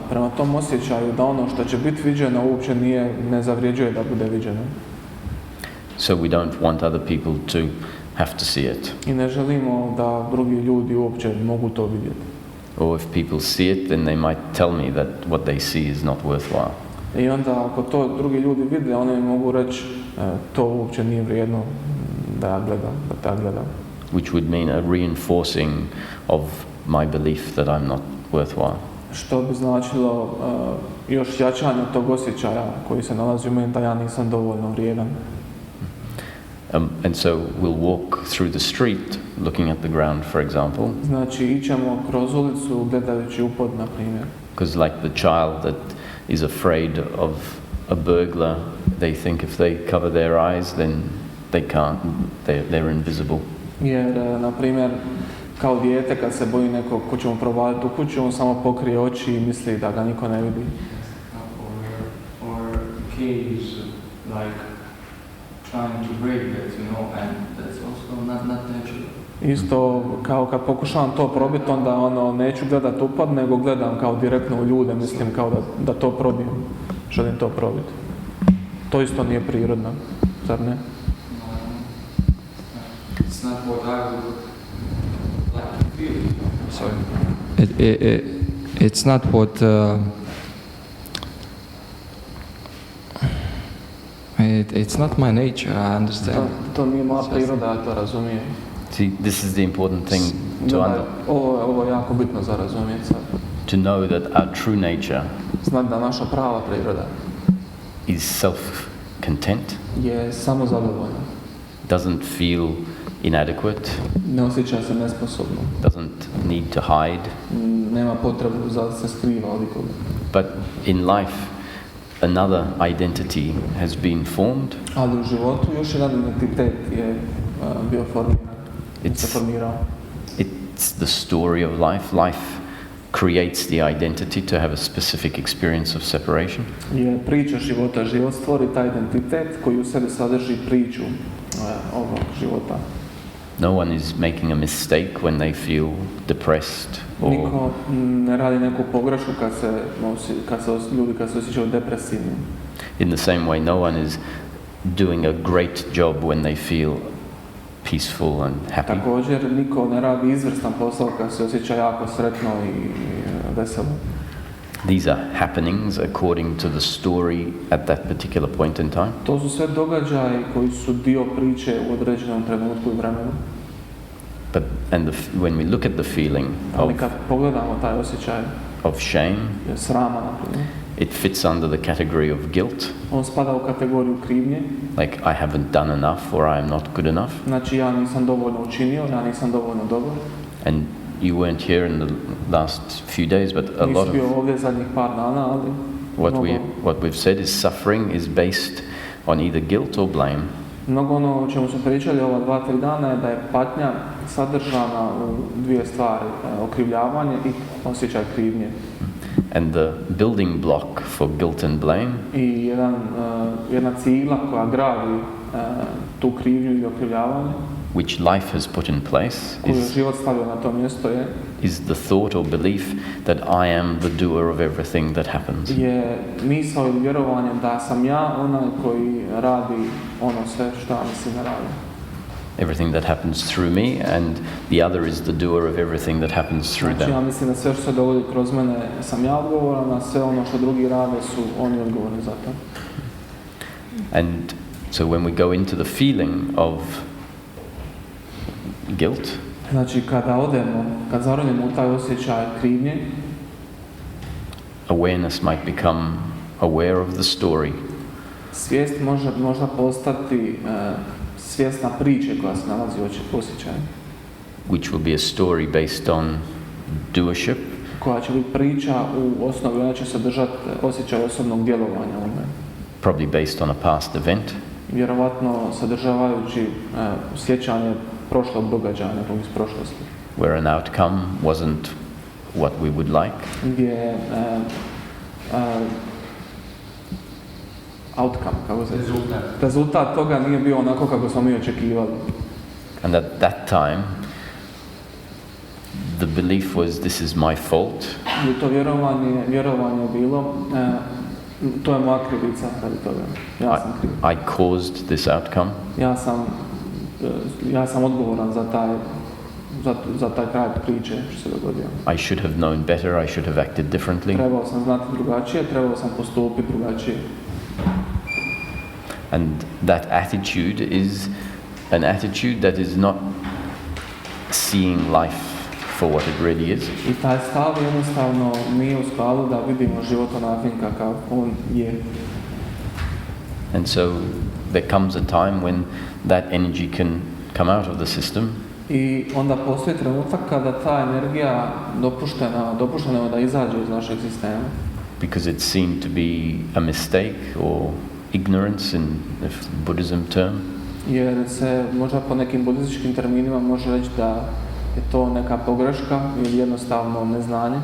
prema tom osjećaju da ono što će biti viđeno uopće ne zavređuje da bude viđeno. So we don't want other people to have to see it. I ne želimo da drugi ljudi uopće mogu to vidjeti. Or if people see it, then they might tell me that what they see is not worthwhile. I onda ako to drugi ljudi vide, oni mogu reći to uopće nije vrijedno da ja gledam. Which would mean a reinforcing of my belief that I'm not worthwhile. Što bi značilo još jačanje tog osjećaja koji se nalazi u meni da ja nisam dovoljno vrijedan. And so we'll walk through the street looking at the ground, for example. Znači ićemo kroz ulicu gledajući u pod, na primjer. Because like the child that is afraid of a burglar, they think if they cover their eyes, then they can't, they're invisible. Jer, na primjer, kao dijete kad se boji nekog ko će mu provaliti u kuću, on samo pokrije oči i misli da ga niko ne vidi. Or caves, like trying to break that, and that's also not natural. Isto kao kad pokušavam to probiti, onda neću gledat u pod, nego gledam kao direktno u ljude, mislim kao da to probijem. Želim to probiti. To isto nije prirodno, zar ne? It's not what I would like to feel. Sorry. It's not what it's not my nature, I understand. To nije moja priroda, ja to razumijem. See, this is the important thing to Ovo je jako bitno za razumjeti sad. to know that our true nature Znati da naša prava priroda is self-content, je samo zadovoljna. doesn't feel inadequate, Ne osjeća se nesposobno. doesn't need to hide. Nema potrebu da se skriva od ikoga. But in life, another identity has been formed. Ali u životu još jedan identitet je bio formirao. It's the story of life. Life creates the identity to have a specific experience of separation. Je priča života. Život stvori taj identitet koji u sebi sadrži priču ovog života. No one is making a mistake when they feel depressed or Niko ne radi neku pogrešku kad se osjećaju depresivni. in the same way no one is doing a great job when they feel peaceful and happy. Također niko ne radi izvrstan posao kad se osjeća jako sretno i veselo. These are happenings according to the story at that particular point in time. To su sve događaji koji su dio priče u određenom trenutku i vremenu. But when we look at the feeling Ali kad pogledamo taj osjećaj of shame, srama, na primjer, it fits under the category of guilt. on spada u kategoriju krivnje. Like I haven't done enough or I am not good enough. Znači ja nisam dovoljno učinio, ja nisam dovoljno dobar. And you weren't here in the last few days, but a lot Nisi bio of ovdje zadnjih par dana, ali what we've said is suffering is based on either guilt or blame. mnogo ono o čemu smo pričali ova 2-3 dana je da je patnja sadržana u dvije stvari, okrivljavanje i osjećaj krivnje. And the building block for guilt and blame I jedna cigla koja gradi tu krivnju ili okrivljavanje, which life has put in place koju je život stavio na to mjesto is the thought or belief that I am the doer of everything that happens. je misao ili vjerovanje da sam ja onaj koji radi ono sve što ja mislim da radi. Everything that happens through me, and the other is the doer of everything that happens through Znači ja them. mislim da sve što se dogodi kroz mene sam ja odgovoran, a sve ono što drugi rade su oni odgovorni za to. And so when we go into the feeling of guilt, Znači kad zaronimo u taj osjećaj krivnje, awareness might become aware of the story, svijest može možda postati svjesna priče koja se nalazi u osjećaju, which will be a story based on doership, koja će biti priča u osnovi, ona će sadržati osjećaj osobnog djelovanja u meni. probably based on a past event, Vjerovatno sadržavajući sjećanje prošlog događaja, nekog iz prošlosti, where an outcome wasn't what we would like, gdje outcome, kako se rezultat toga nije bio onako kako smo mi očekivali. and at that time the belief was this is my fault, I to vjerovanje je bilo, to je moja krivica radi toga. Ja sam kriv. I caused this outcome, Ja sam odgovoran za taj kraj priče što se dogodio. I should have known better, I should have acted differently. Trebao sam znati drugačije, trebao sam postupiti drugačije. And that attitude is an attitude that is not seeing life for what it really is. I taj stav jednostavno nije u skladu da vidimo život onakvim kakav on je. And so there comes a time when that energy can come out of the system, I onda postoji trenutak kada ta energija dopuštena je da izađe iz našeg sistema. because it's seen to be a mistake or ignorance in the Buddhism term. Jer se možda po nekim budističkim terminima može reći da je to neka pogreška ili jednostavno neznanje.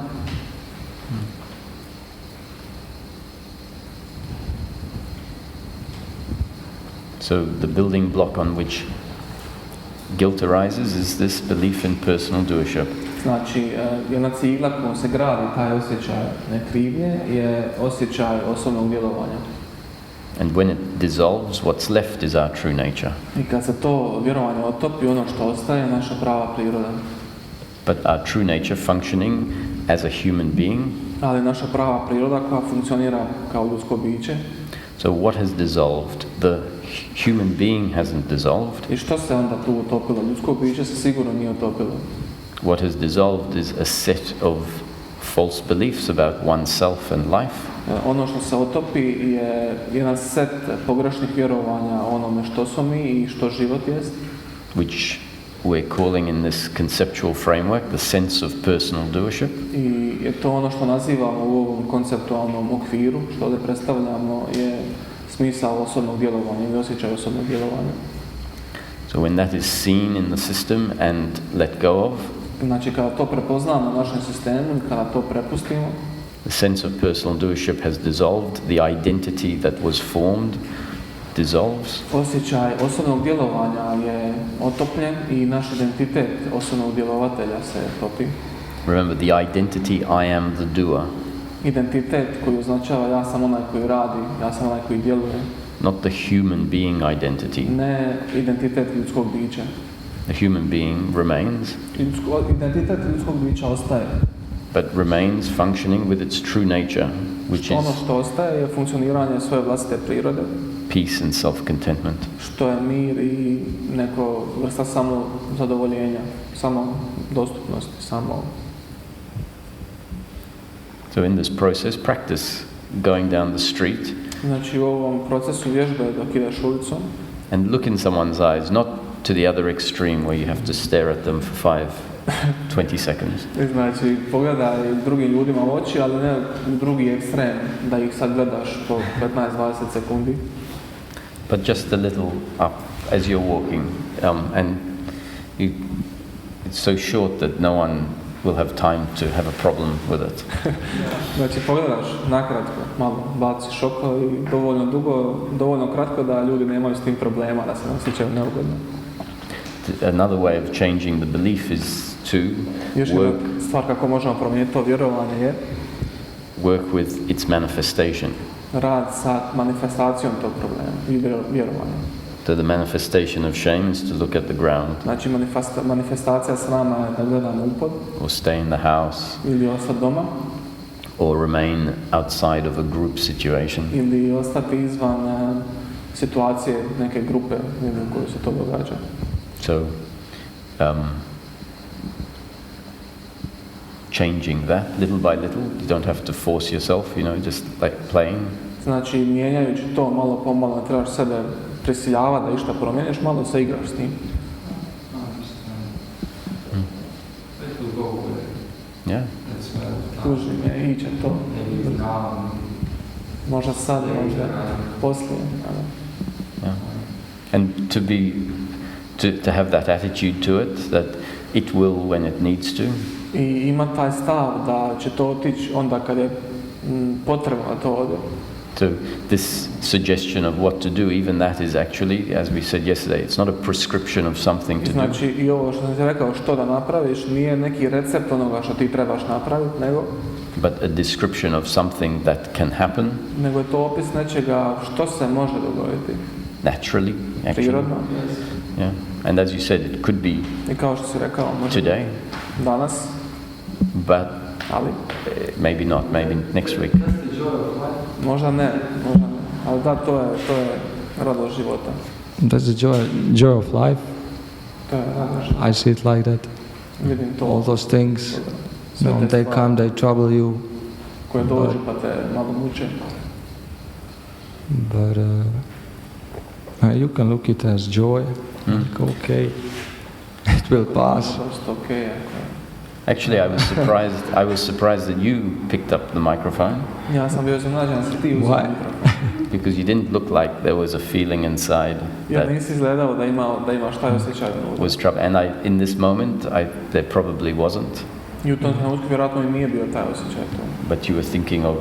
So the building block on which guilt arises is this belief in personal doership. Znači, jedna cigla kojom se gradi taj osjećaj krivnje je osjećaj osobnog djelovanja. And when it dissolves, what's left is our true nature. I kad se to vjerovanje otopi, ono što ostaje je naša prava priroda. But our true nature functioning as a human being. Ali naša prava priroda koja funkcionira kao ljudsko biće. So what has dissolved? The human being hasn't dissolved. I što se onda tu utopilo? Ljudsko biće se sigurno nije utopilo. What has dissolved is a set of false beliefs about oneself and life. Ono što se otopi je jedan set pogrešnih vjerovanja o onome što smo mi i što život jest. Which we're calling in this conceptual framework the sense of personal doership. I je to ono što nazivamo u ovom konceptualnom okviru, što ovdje predstavljamo je smisao osobnog djelovanja ili osjećaj osobnog djelovanja. So when that is seen in the system and let go of, Znači kada to prepoznamo u našem sistemu i kada to prepustimo, the sense of personal doership has dissolved, the identity that was formed dissolves, osjećaj osobnog djelovanja je otopljen i naš identitet osobnog djelovatelja se topi. remember the identity I am the doer, Identitet koji označava ja sam onaj koji radi, ja sam onaj koji djeluje. not the human being identity. Ne identitet ljudskog bića. The human being remains, Identitet ljudskog bića ostaje. but remains functioning with its true nature, which Ono is što ostaje je funkcioniranje svoje vlastite prirode, peace and self-contentment. što je mir i neko vrsta samo zadovoljenja, samo dostupnosti, samo. So in this process, practice going down the street Znači u ovom procesu vježbe dok ideš ulicom, and look in someone's eyes, not to the other extreme where you have to stare at them for 5 20 seconds. Znači, pogledaj drugim ljudima u oči, ali ne u drugi ekstrem, da ih sad gledaš po 15-20 sekundi. But just a little up as you're walking, and it's so short that no one will have time to have a problem with it. Znači, pogledaš nakratko, malo baciš oko i dovoljno kratko da ljudi nemaju s tim problema, da se ne osjećaju neugodno. Another way of changing the belief is to Još jedna stvar kako možemo promijeniti to vjerovanje je work with its manifestation. Rad sa manifestacijom tog problema i vjerovanja. So the manifestation of shame is to look at the ground. Znači manifestacija srama je da gledamo u pod. Or stay in the house. Ili ostati doma. Or remain outside of a group situation. Ili ostati izvan situacije neke grupe u kojoj se to događa. So, changing that little by little, you don't have to force yourself, just like playing. Znači, mijenjajući to malo po malo, ne trebaš sebe prisiljavati da išta promijeniš, malo se igraš s tim. Yeah. Kuži me, iće to. Možda sad, možda poslije. Yeah. And to have that attitude to it, that it will when it needs to. I ima taj stav da će to otići onda kad je potrebno da to ode. So this suggestion of what to do, even that is actually, as we said yesterday, it's not a prescription of something to do. Znači, i ovo što sam ti rekao, što da napraviš, nije neki recept onoga što ti trebaš napraviti, nego but a description of something that can happen. Nego je to opis nečega što se može dogoditi. Naturally, actually. Prirodno. Yeah. And as you said, it could be I kao što si rekao, može today, danas, but ali maybe not, maybe next week. Možda ne, ali da, to je radost života. That's the joy of life. To je radost života. I see it like that. Vidim to. All those things, they come, they trouble you. Koje dođu pa te malo muče. But you can look it as joy. Like, okay, it will pass. Actually, I was surprised that you picked up the microphone. Ja sam bio iznenađen da si ti uzeo mikrofon. Because you didn't look like there was a feeling inside that nisi izgledao da imaš taj osjećaj unutra. Was trouble, and in this moment, there probably wasn't. I u tom trenutku vjerojatno i nije bio taj osjećaj tu. But you were thinking of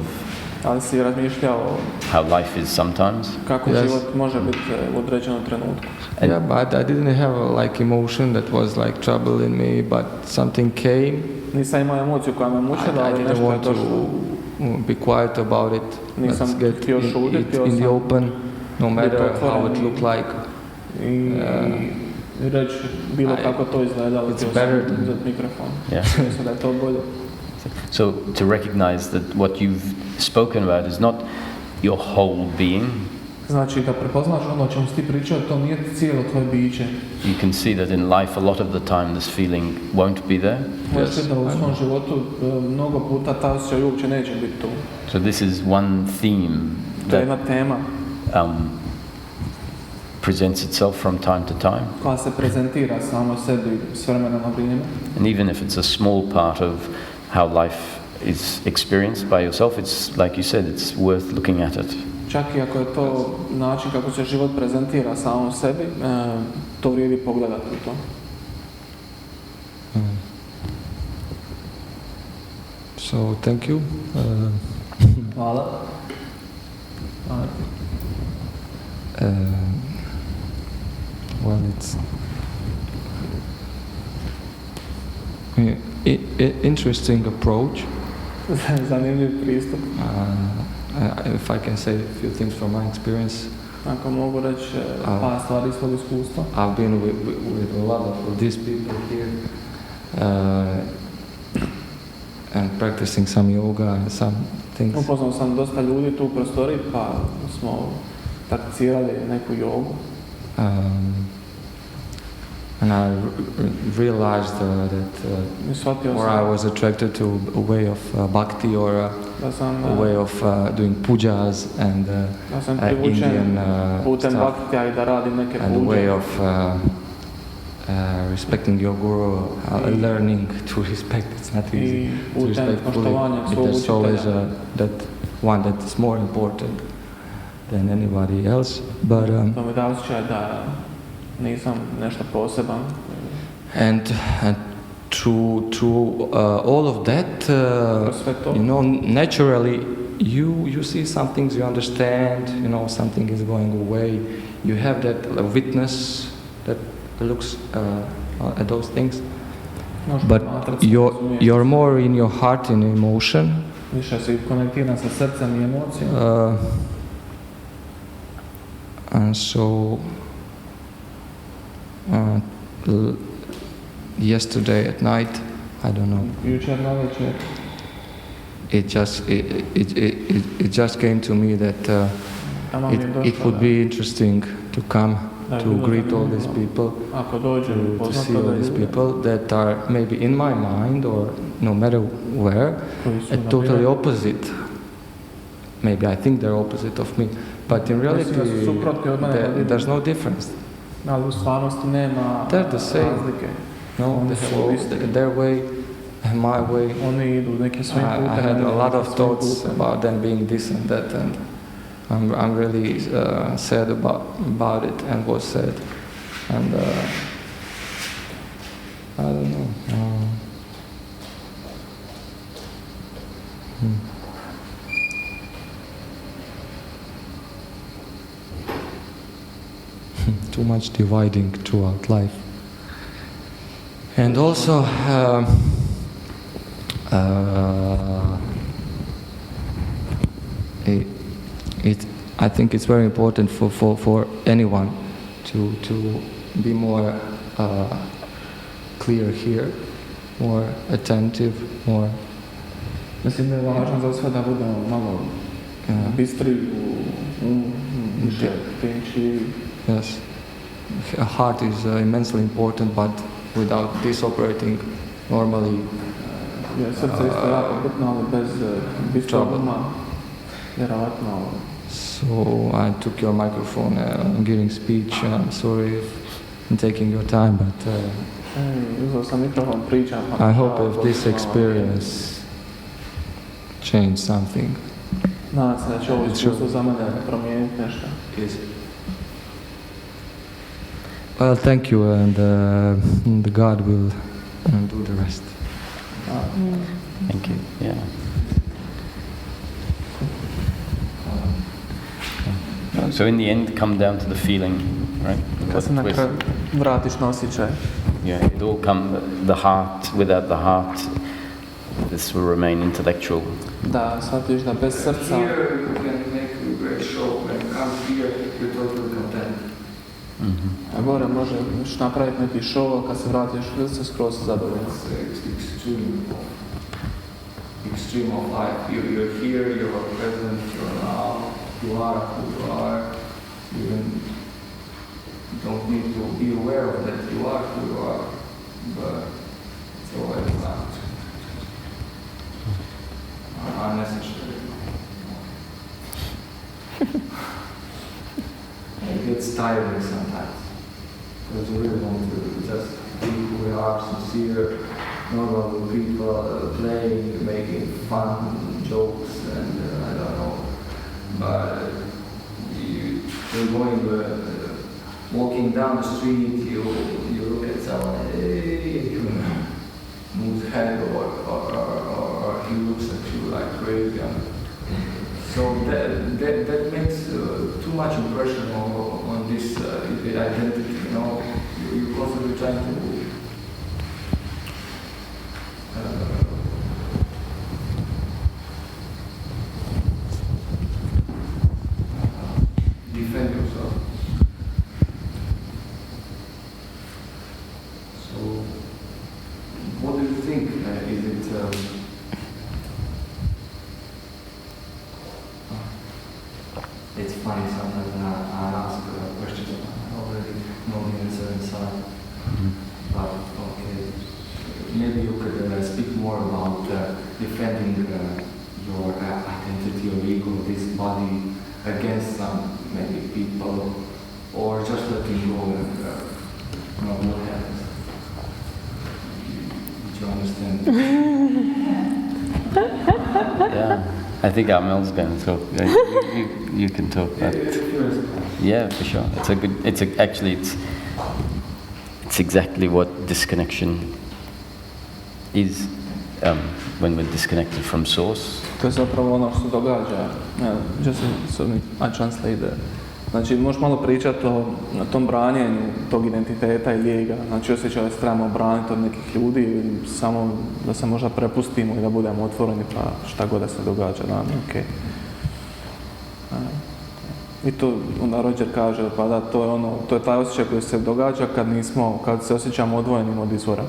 ali si razmišljao how life is sometimes. Kako život može biti u određenom trenutku. Yeah, but I didn't have like emotion that was like trouble in me, but something came. Nisam imao emociju koja me mučila, ali nešto je došlo. Be quiet about it. Nisam htio šutiti, in the open, no matter how it looked like. I reći bilo kako to izgledalo. It's better than uzeti mikrofon. Yeah. Mislim da je to bolje. So to recognize that what you've spoken about is not your whole being. Znači da prepoznaš ono o čemu si ti pričao, to nije cijelo tvoje biće. You can see that in life a lot of the time this feeling won't be there. Možeš da u svom životu mnogo puta ta osjećaj uopće neće biti tu. So this is one theme to je jedna tema presents itself from time to time. Koja se prezentira samo sebi s vremena na vrijeme. And even if it's a small part of how life is experienced by yourself, it's like you said, it's worth looking at it. Čak i ako je to način kako se život prezentira samom sebi, to vrijedi pogledati u to. So, thank you. Hvala. Well, it's interesting approach. Zanimljiv pristup. If I can say a few things from my experience. Ako mogu reći par stvari iz svog iskustva. I've been with a lot of these people here and practicing some yoga and some things. Upoznao sam dosta ljudi tu u prostoriji, pa smo prakticirali neku jogu. And I realized that or I was attracted to a way of bhakti or a way of doing pujas and Indian stuff and a way of respecting your guru, learning to respect. It's not easy I to putem respect fully. poštovanja svog There's always učitelja. that one that is more important than anybody else. But To mi da osjećaj da nisam nešto poseban. and through all of that, Kroz sve to. you know, naturally you see some things you understand. You know, something is going away. You have that witness that looks at those things. Možeš But promatrati, razumiješ. you're more in your heart and emotion. Više si konektiran sa srcem i emocijom. And so yesterday at night, I don't know, Jučer na večer it just came to me that tamo mi je došlo it would da- be interesting to come da je to bilo greet all these zanimljivo people, ako dođem to upoznat see all ove these ljude people that are maybe in my mind or no matter where, koji su na totally primjer- opposite. Maybe I think they're opposite of me, but in reality Mislim da su suprotni od mene, da vidim. there's no difference. ali u stvarnosti nema They're the same. razlike. No, Oni they su have all isti. their way and my way. Oni idu nekim svojim I putem. had oni a lot idu of svojim thoughts putem. about them being this and that, and I'm really sad about it and was sad, and I don't know. Too much dividing throughout life, and also. I think it's very important for anyone to be more clear here, more attentive, more. Mislim da je važno za sve da budemo malo bistri više tinči. Yes, a heart is immensely important, but without this operating normally. Jer srce je isto jako bitno, ali bez bistrog uma, vjerovatno. So I took your microphone, I'm giving speech, I'm sorry if I'm taking your time, but Uzeo sam mikrofon, pričam. I hope if this experience changed something. Nadam se da će ovo iskustvo za mene promijeniti nešto. Well, thank you, and the God will do the rest. Thank you. Yeah. So in the end, come down to the feeling, right? Kad se na What kraju vratiš na osjećaj. yeah, it all come. The heart. Without the heart, this will remain intellectual. Da shvatiš da bez srca Here you can make a great show, and come here you're totally content. a gore možeš napraviti neki show, a kad se vratiš se skroz zadovoljan. It's extreme of life. You're here, you're present, you're now, you are who you are. You don't need to be aware of that you are who you are, but it's always unnecessary. It gets tiring sometimes, because you really want to just be who we are, sincere, normal people, playing, making fun jokes, and I don't know. But you're going, walking down the street, you look at someone, hey, you move his head, or he looks at you like crazy. So that makes too much impression on this identity. You know, you constantly trying to. Defend yourself. So, what do you think? Is it? It's funny sometimes I ask questions I already know the answer inside. But okay, maybe you could speak more about defending your identity or ego, this body, against some maybe people, or just letting go and No, what happens? Did you understand? Yeah, I think Armelle's going to talk. You can talk about it. Yeah, for sure. It's exactly what disconnection is when we're disconnected from source. To je zapravo ono što se događa. I translate that. Znači, možeš malo pričati o tom branjenju tog identiteta i lijega. Znači, osjećaj da se trebamo braniti od nekih ljudi ili samo da se možda prepustimo i da budemo otvoreni pa šta god da se događa. Da, okay. I to onda Roger kaže, pa da, to je taj osjećaj koji se događa kad se osjećamo odvojenim od izvora.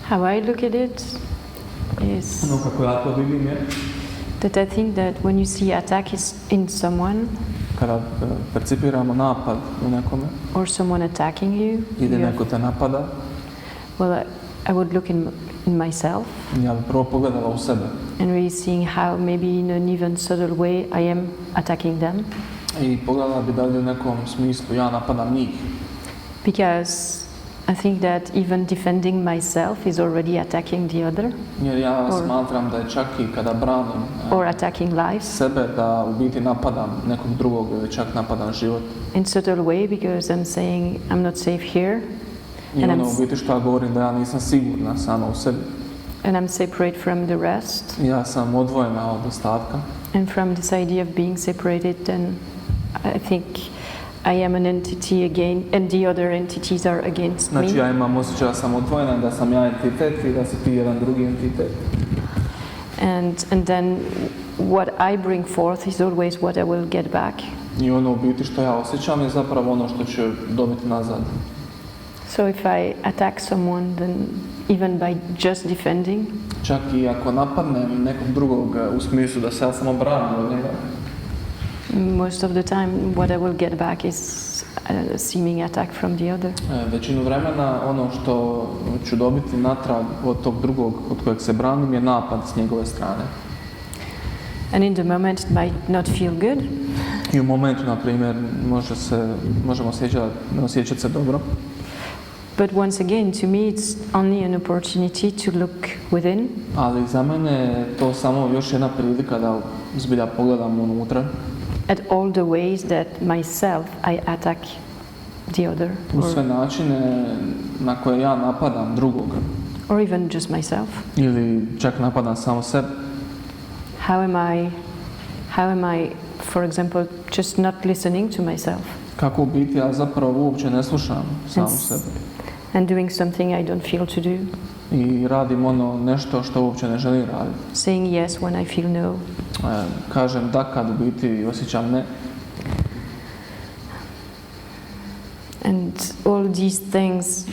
How I look at it is that I think that when you see attack in someone, kada percipiramo napad u nekome, or someone attacking you, ili neko te napada, well, I would look in myself, ja bih prvo pogledala u sebe and really seeing how maybe in an even subtle way I am attacking them. I pogledala bi da li u nekom smislu ja napadam njih. Because I think that even defending myself is already attacking the other. Jer ja smatram da je čak i kada branim or attacking lives. Sebe, da u biti napadam nekog drugog ili čak napadam život. In subtle way, because I'm saying I'm not safe here. I ono u biti što ja govorim da ja nisam sigurna sama u sebi. And I'm separate from the rest. Ja sam odvojena od ostatka. And from this idea of being separated, then I think I am an entity again, and the other entities are against me. Znači ja imam osjećaj da sam odvojena, da sam ja entitet i da si ti jedan drugi entitet. And then what I bring forth is always what I will get back. I ono u biti što ja osjećam je zapravo ono što ću dobiti nazad. So if I attack someone, then even by just defending, čak i ako napadnem nekog drugog u smislu da se ja samo branim od njega, most of the time what I will get back is a seeming attack from the other. Većinu vremena ono što ću dobiti natrag od tog drugog od kojeg se branim je napad s njegove strane. And in the moment it might not feel good. I u momentu, na primjer, možemo osjećati se dobro. But once again, to me it's only an opportunity to look within. Ali za mene je to samo još jedna prilika da zbilja pogledam unutra. At all the ways that myself I attack the other. U sve načine na koje ja napadam drugog. Or even just myself. Ili čak napadam samo sebe. How am I, for example, just not listening to myself? Kako u biti ja zapravo uopće ne slušam samu sebe. And doing something I don't feel to do. I radim nešto što uopće ne želim raditi. Saying yes when I feel no. Kažem da kad u biti osjećam ne. And all these things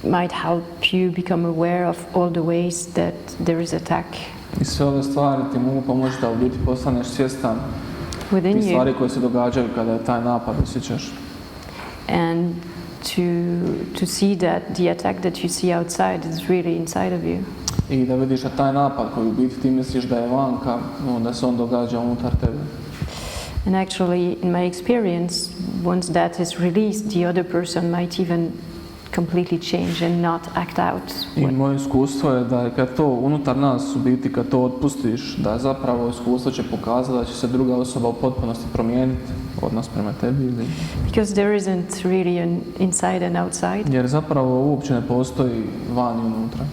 might help you become aware of all the ways that there is attack. I sve ove stvari ti mogu pomoći da u biti postaneš svjestan tih stvari koje se događaju kada je taj napad osjećaš. And to see that the attack that you see outside is really inside of you. I da vidiš da taj napad koji u biti ti misliš da je vanka, da se on događa unutar tebe. And actually, in my experience, once that is released, the other person might even completely change and not act out. I moje iskustvo je da kad to unutar nas u biti, kad to otpustiš, da zapravo iskustvo će pokazati da će se druga osoba u potpunosti promijeniti odnos prema tebi. Ili... Because there isn't really an inside and outside. Jer zapravo uopće ne postoji van i unutra.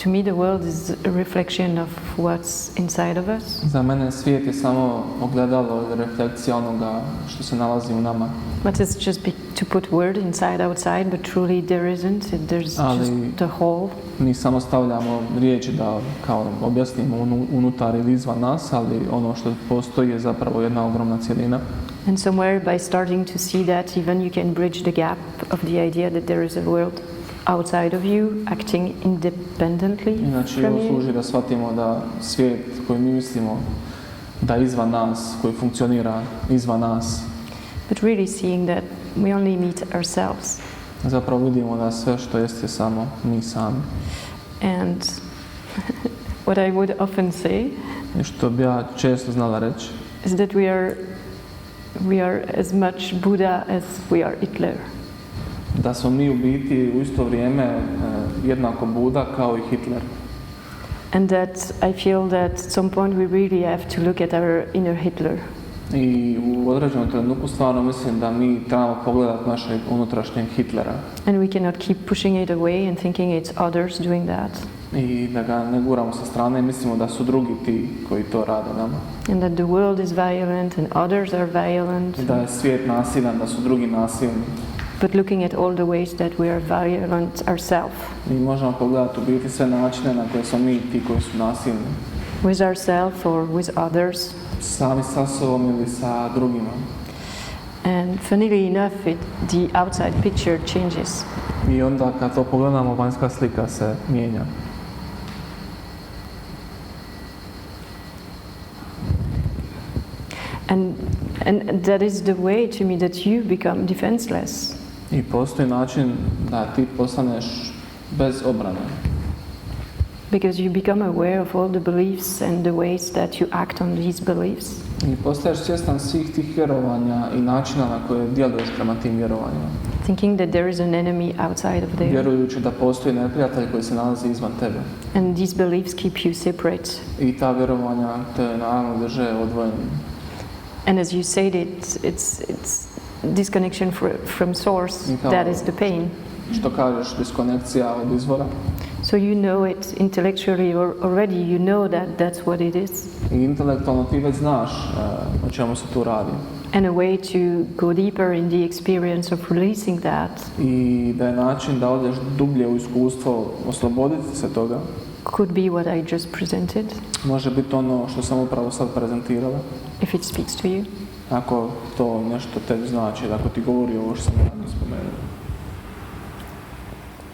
To me the world is a reflection of what's inside of us. Za mene svijet je samo ogledalo ili reflekcija onoga što se nalazi u nama. But it's just to put word inside, outside, but truly there isn't. There's just the whole. Mi samo stavljamo riječi da kao objasnimo unutar ili izvan nas, ali ono što postoji je zapravo jedna ogromna cjelina. And somewhere by starting to see that, even you can bridge the gap of the idea that there is a world outside of you, acting independently znači, from ovo služi da shvatimo da svijet koji mi mislimo da je izvan nas, koji funkcionira izvan nas. But really seeing that we only meet ourselves. Zapravo vidimo da sve što jeste samo mi sami. And What I would often say i što bi ja često znala reći, is that we are as much Buddha as we are Hitler. da smo mi u biti u isto vrijeme jednako Buda kao i Hitler. And that I feel that at some point we really have to look at our inner Hitler. I u određenom trenutku stvarno mislim da mi trebamo pogledati našeg unutrašnjeg Hitlera. And we cannot keep pushing it away and thinking it's others doing that. I da ga ne guramo sa strane i mislimo da su drugi ti koji to rade nama. And that the world is violent and others are violent. I da je svijet nasilan, da su drugi nasilni. But looking at all the ways that we are violent ourselves. Mi možemo pogledati u biti sve načine na koje smo mi ti koji su nasilni. With ourselves or with others. Sami sa sobom ili sa drugima. And funnily enough, the outside picture changes. I onda kad to pogledamo, vanjska slika se mijenja. And that is the way to me that you become defenseless. I postoji način da ti postaneš bez obrane. Because you become aware of all the beliefs and the ways that you act on these beliefs. I postaješ svjestan svih tih vjerovanja i načina na koje djeluješ prema tim vjerovanjima. Thinking that there is an enemy outside of there. Vjerujući da postoji neprijatelj koji se nalazi izvan tebe. And these beliefs keep you separate. I ta vjerovanja te naravno drže odvojenim. And as you said, it's disconnection from source, that is the pain. Što kažeš, diskonekcija od izvora. So you know it intellectually already, you know that that's what it is. I intelektualno ti već znaš o čemu se tu radi. And a way to go deeper in the experience of releasing that. I da je način da odeš dublje u iskustvo, osloboditi se toga. Could be what I just presented. Može biti ono što sam upravo sad prezentirala. If it speaks to you. Ako to nešto tebi znači, ako ti govori ovo što sam ranije spomenuo.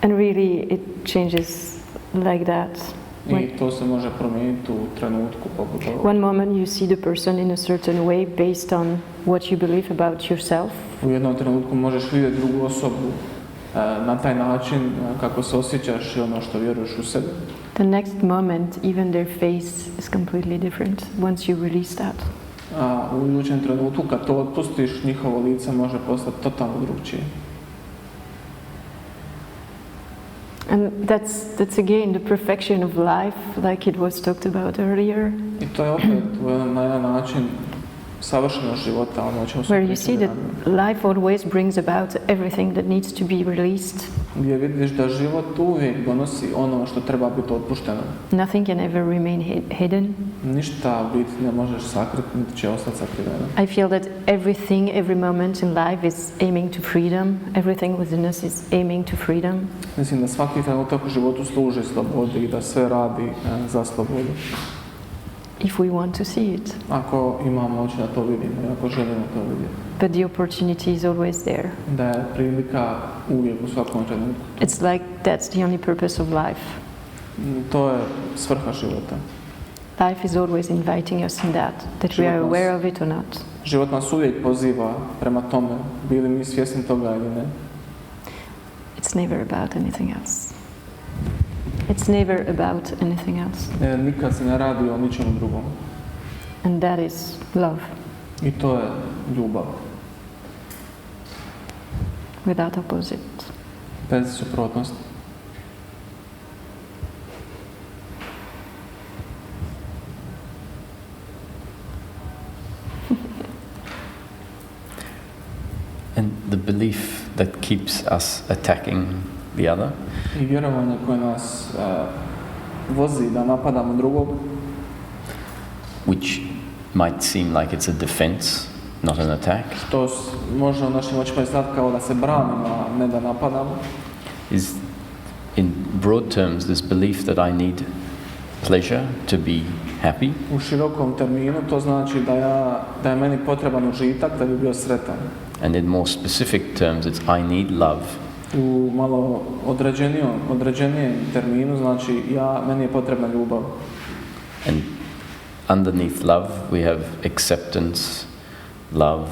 And really it changes like that. I to se može promijeniti u trenutku poput ovoga. One moment you see the person in a certain way based on what you believe about yourself. U jednom trenutku možeš vidjeti drugu osobu na taj način kako se osjećaš i ono što vjeruješ u sebe. The next moment even their face is completely different once you release that. A u idućem trenutku kad to otpustiš, njihovo lice može postati totalno drugčije. And that's again the perfection of life, like it was talked about earlier. I to je opet na jedan način savršenost života, ono o čemu smo Where you see that life always brings about everything that needs to be released. Gdje vidiš da život uvijek donosi ono što treba biti otpušteno. Nothing can ever remain hidden. Ništa biti ne možeš sakriti, niti će ostati sakriveno. I feel that everything, every moment in life is aiming to freedom. Everything within us is aiming to freedom. Mislim da svaki trenutak u životu služi slobodi i da sve radi za slobodu. If we want to see it. Ako imamo oči da to vidimo i ako želimo to vidjeti. But the opportunity is always there. Da je prilika uvijek u svakom trenutku. It's like that's the only purpose of life. To je svrha života. Life is always inviting us in that we are aware of it or not. Život nas uvijek poziva prema tome, bili mi svjesni toga ili ne. It's never about anything else. It's never about anything else. Nikad se ne radi o ničemu drugom. And that is love. I to je ljubav. Without opposite. Bez suprotnosti. And the belief that keeps us attacking the other. I vjerovanje koje nas vozi da napadamo drugog. Which might seem like it's a defense, not an attack. Što može u našim očima izgledati kao da se branimo, a ne da napadamo. Is in broad terms this belief that I need pleasure to be happy. U širokom terminu to znači da je meni potreban užitak da bi bio sretan. And in more specific terms it's I need love. U malo određenijem terminu znači meni je potrebna ljubav. And underneath love we have acceptance, love,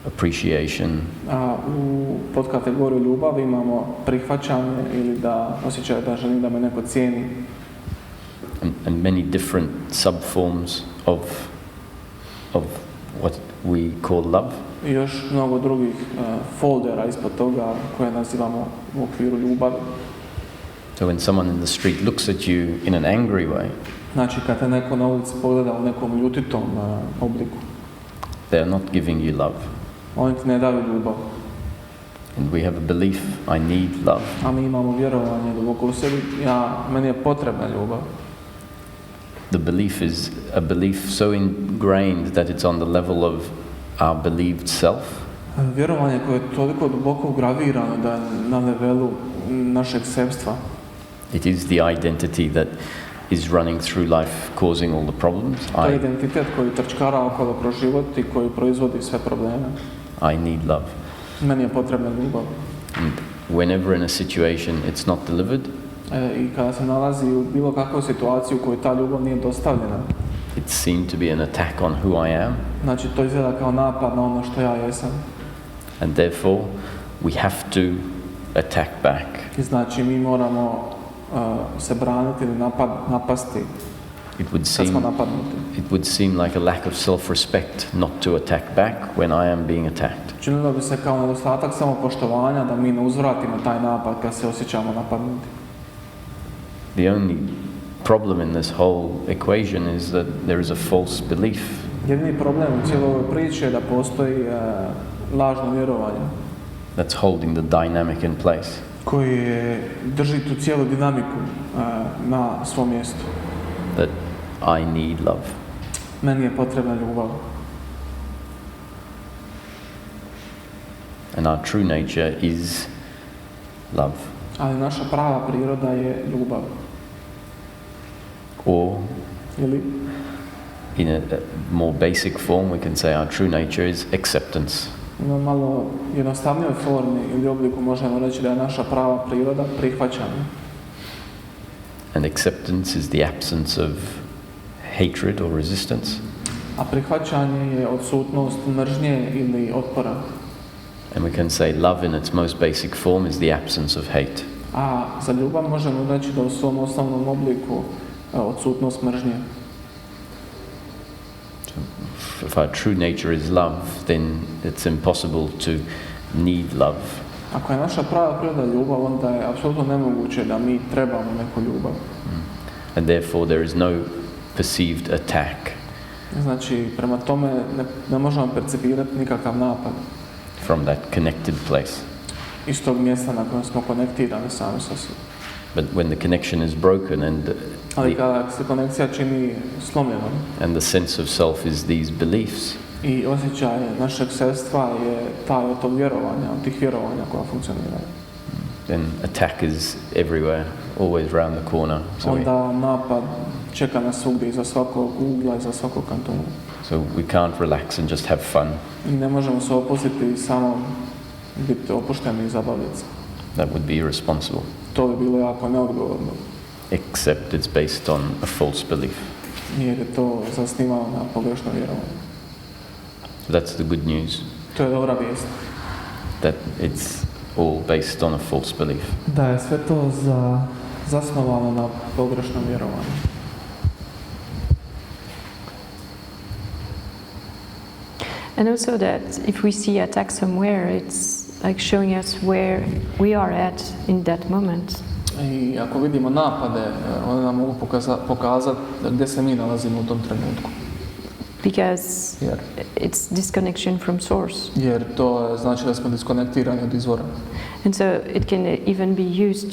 appreciation. A u podkategoriju ljubavi imamo prihvaćanje ili da osjećaj da želim da me neko cijeni. and many different subforms of what we call love. I još mnogo drugih foldera ispod toga koje nazivamo u okviru ljubavi. So when someone in the street looks at you in an angry way, Znači, kad te neko na ulici pogleda u nekom ljutitom obliku, they are not giving you love. oni ti ne daju ljubav. And we have a belief, I need love. A mi imamo vjerovanje duboko u sebi, meni je potrebna ljubav. The belief is a belief so ingrained that it's on the level of our believed self. Vjerovanje koje je toliko duboko ugravirano da je na levelu našeg sebstva. It is the identity that is running through life, causing all the problems. To je identitet koji trčkara okolo kroz život i koji proizvodi sve probleme. I need love. Meni je potrebna ljubav. And whenever in a situation it's not delivered, I kada se nalazi u bilo kakvoj situaciji u kojoj ta ljubav nije dostavljena, it's seen to be an attack on who I am. znači to izgleda kao napad na ono što ja jesam. And therefore we have to attack back. I znači mi moramo se braniti ili napasti kad smo napadnuti. It would seem like a lack of self-respect not to attack back when I am being attacked. Činilo bi se kao nedostatak samopoštovanja da mi ne uzvratimo taj napad kad se osjećamo napadnuti. The only problem in this whole equation is that there is a false belief. Jedini problem u cijeloj ovoj priči je da postoji lažno vjerovanje. That's holding the dynamic in place. Koji drži tu cijelu dinamiku na svom mjestu. That I need love. Meni je potrebna ljubav. And our true nature is love. Ali naša prava priroda je ljubav. Or Ili in a more basic form we can say our true nature is acceptance. na malo jednostavnijoj formi ili obliku možemo reći da je naša prava priroda prihvaćanje. And acceptance is the absence of hatred or resistance. A prihvaćanje je odsutnost mržnje ili otpora. And we can say love in its most basic form is the absence of hate. A za ljubav možemo reći da u svom osnovnom obliku odsutnost mržnje. If our true nature is love, then it's impossible to need love. Ako je naša prava priroda ljubav, onda je apsolutno nemoguće da mi trebamo neku ljubav. And therefore there is no perceived attack. Znači, prema tome ne možemo percipirati nikakav napad. From that connected place. Iz tog mjesta na kojem smo konektirani sami sa sobom. But when the connection is broken Ali kada se konekcija čini slomljenom and the sense of self is these beliefs, i osjećaj našeg sebstva je taj od tog vjerovanja, od tih vjerovanja koja funkcioniraju, then attack is everywhere, always round the corner. onda napad čeka nas svugdje, iza svakog ugla, iza svakog kantona. So we can't relax and just have fun. I ne možemo se opustiti i samo biti opušteni i zabaviti se. That would be irresponsible. To bi bilo jako neodgovorno. Except it's based on a false belief. Jer je to zasnivano na pogrešno vjerovanje. So that's the good news. To je dobra vijest. That it's all based on a false belief. Da je sve to zasnovano na pogrešnom vjerovanju. And also that if we see attack somewhere, it's like showing us where we are at in that moment. I ako vidimo napade, one nam mogu pokazati gdje se mi nalazimo u tom trenutku. Because it's disconnection from source. Jer to znači da smo diskonektirani od izvora. And so it can even be used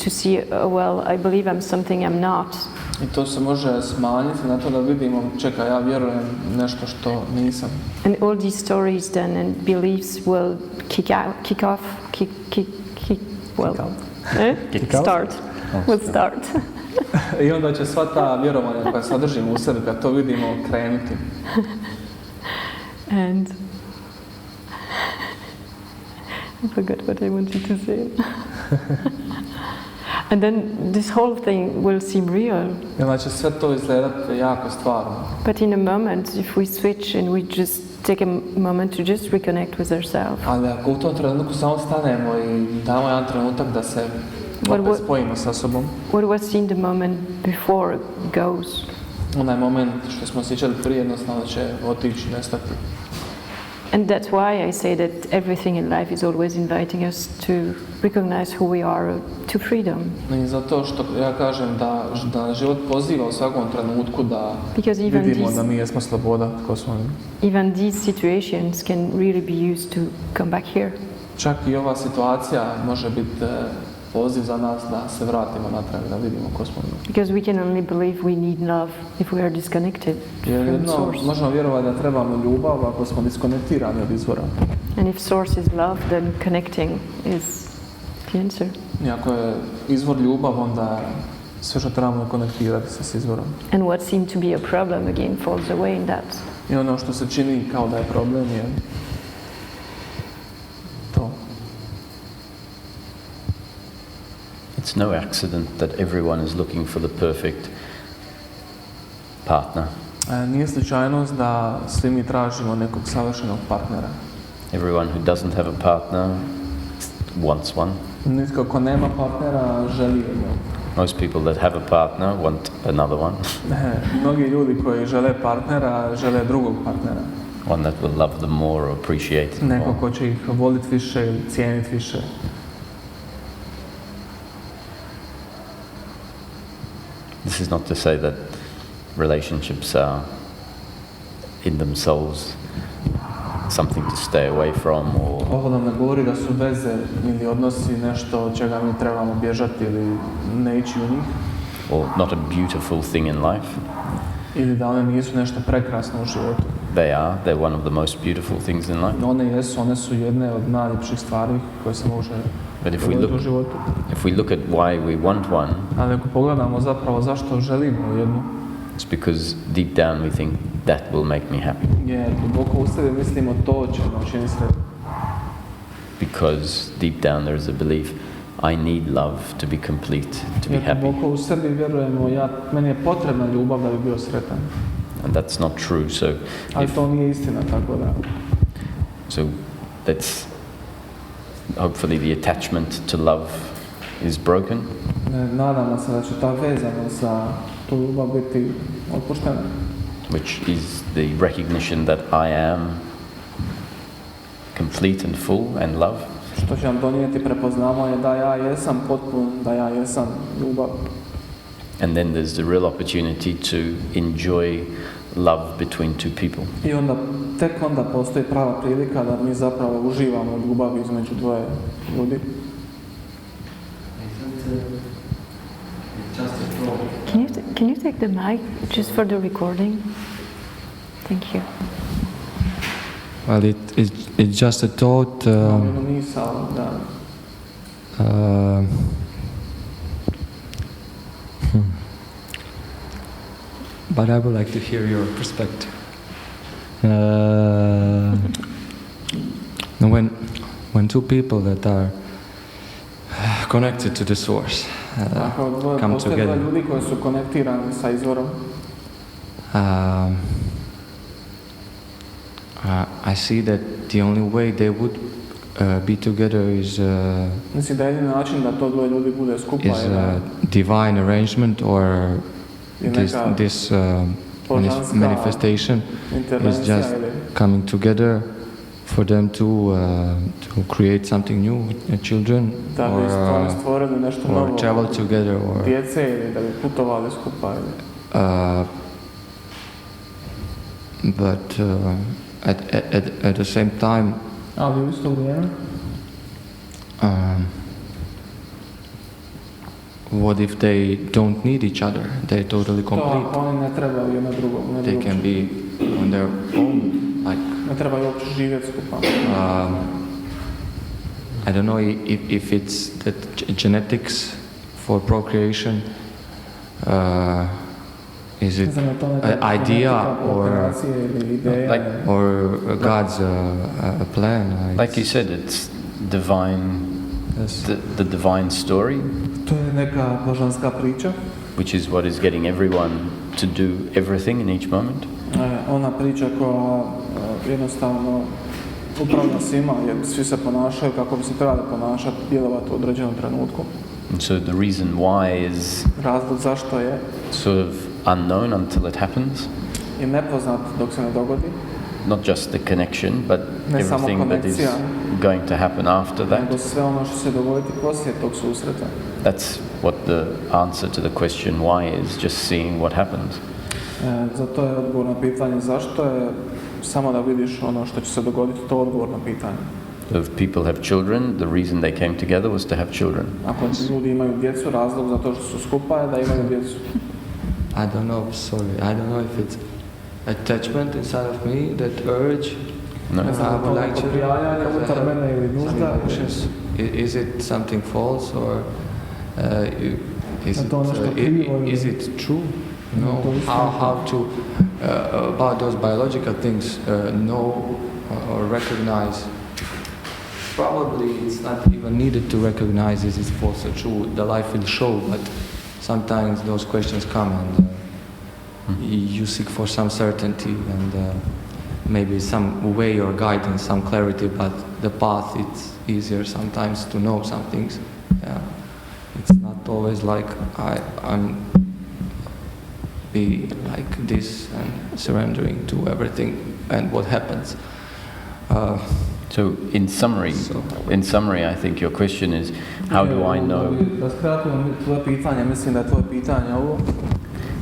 to see, well, I believe I'm something I'm not. I to se može smanjiti na to da vidimo, čekaj, ja vjerujem nešto što nisam. And all these stories then and beliefs will start. Will start. I onda će sva ta vjerovanja koja sadržimo u sebi, kad to vidimo, krenuti. And I forgot what I wanted to say. And then this whole thing will seem real. Znači sve to izgledati jako stvarno. But in a moment, if we switch and we just take a moment to just reconnect with ourselves. Ali ako u tom trenutku samo stanemo i damo jedan trenutak da se opet spojimo sa sobom. What was in the moment before goes. Onaj moment što smo osjećali prije jednostavno će otići, nestati. And that's why I say that everything in life is always inviting us to recognize who we are, to freedom. I zato što ja kažem da život poziva u svakom trenutku da vidimo da mi jesmo sloboda, tko smo mi. Even these situations can really be used to come back here. Čak i ova situacija može biti poziv za nas da se vratimo natrag, da vidimo ko smo mi. Because we can only believe we need love if we are disconnected from source. Možemo vjerovati da trebamo ljubav ako smo diskonektirani od izvora. And if source is love, then connecting is the answer. I ako je izvor ljubav, onda sve što trebamo je konektirati se s izvorom. And what seemed to be a problem again falls away in that. I ono što se čini kao da je problem je to. It's no accident that everyone is looking for the perfect partner. Nije slučajnost da svi mi tražimo nekog savršenog partnera. Everyone who doesn't have a partner wants one. Nitko ko nema partnera želi jednog. Most people that have a partner want another one. Mnogi ljudi koji žele partnera, žele drugog partnera. One that will love them more or appreciate them Neko more. ko će ih voliti više ili cijeniti više. This is not to say that relationships are in themselves something to stay away from or Ovo nam ne govori da su veze ili odnosi nešto od čega mi trebamo bježati ili ne ići u njih. or not a beautiful thing in life. Ili da one nisu nešto prekrasno u životu. They're one of the most beautiful things in life. One su jedne od najljepših stvari koje se može But dogoditi u životu. if we look at why we want one, Ali ako pogledamo zapravo zašto želimo jednu, it's because deep down we think that will make me happy. jer duboko u sebi mislimo to će me učiniti sretnim. Because deep down there is a belief I need love to be complete, to be Jer happy. duboko u sebi vjerujemo meni je potrebna ljubav da bi bio sretan. And that's not true. So Ali if to nije istina, tako da. so that's hopefully the attachment to love is broken. Nadamo se da će ta vezanost za tu ljubav biti otpuštena. Which is the recognition that I am complete and full and love. Što će nam donijeti prepoznavanje da ja jesam potpun, da ja jesam ljubav. And then there's the real opportunity to enjoy love between two people. I onda, tek onda postoji prava prilika da mi zapravo uživamo u ljubavi između dvoje ljudi. Can you take the mic just for the recording? Thank you. Well, it's just a thought. Misao, da. But I would like to hear your perspective. When two people that are connected to the source come Postoje dvoje together, ljudi koji su konektirani sa izvorom. I see that the only way they would be together is Mislim da je jedini način da to dvoje ljudi bude skupa is a divine arrangement, or i this neka božanska manifestation is intervencija just ili coming together for them to create something new, children, da bi oni stvorili nešto or novo, travel together, or djece ili da bi putovali skupa ili. but at the same time, Ali u isto vrijeme, what if they don't need each other? They're totally to complete. ako oni ne trebaju jedno drugog, They can be on their own, like ne trebaju uopće živjeti skupa. I don't know if it's that genetics for procreation, is it Znam, je to neka an idea genetika or prokreacije ili ideja, God's a plan? Like you said, it's divine, Yes. the divine story, to je neka božanska priča. which is what is getting everyone to do everything in each moment. Ona priča koja jednostavno upravlja svima, jer svi se ponašaju kako bi se trebali ponašati, djelovati u određenom trenutku. And so the reason why is Razlog zašto je sort of unknown until it happens. je nepoznat dok se ne dogodi. Not just the connection, but Ne samo everything that is konekcija, going to happen after nego that. sve ono što se dogoditi poslije tog susreta. That's what the answer to the question why is, just seeing what happens. Zato je odgovor na pitanje zašto je samo da vidiš ono što će se dogoditi, to je odgovor na pitanje. If people have children, the reason they came together was to have children. Ako ljudi imaju djecu, razlog za to što su skupa je da imaju djecu. I don't know, sorry, I don't know if it's attachment inside of me, that urge. No. Ne znam, to neko prijavljanje unutar mene ili Some nužda. emotions. Is it something false or is it true? No. How to about those biological things know or recognize? Probably it's not even needed to recognize is it false or true. The life will show, but sometimes those questions come and you seek for some certainty and maybe some way or guidance, some clarity, but the path, it's easier sometimes to know some things. Yeah. It's not always like I'm be like this and surrendering to everything and what happens. So in summary, I think your question is, how do I know? Da skratimo tvoje pitanje, mislim da je tvoje pitanje ovo.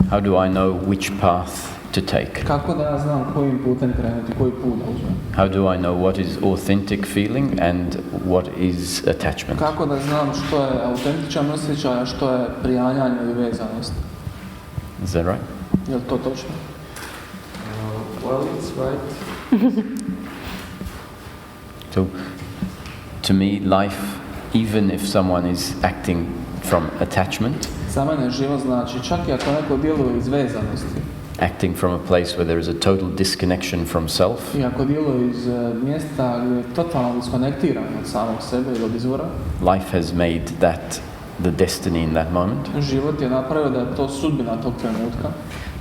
How do I know which path to take? Kako da ja znam kojim putem krenuti, koji put da uzmem? How do I know what is authentic feeling and what is attachment? Kako da znam što je autentičan osjećaj, a što je prijanjanje ili vezanost? Is that right? Je li to točno? Well, it's right. So, to me, life, even if someone is acting from attachment, Za mene život znači, čak i ako neko djeluje iz vezanosti, acting from a place where there is a total disconnection from self, i ako djeluje iz mjesta gdje je totalno diskonektiran od samog sebe ili od izvora, life has made that the destiny in that moment. život je napravio da je to sudbina tog trenutka.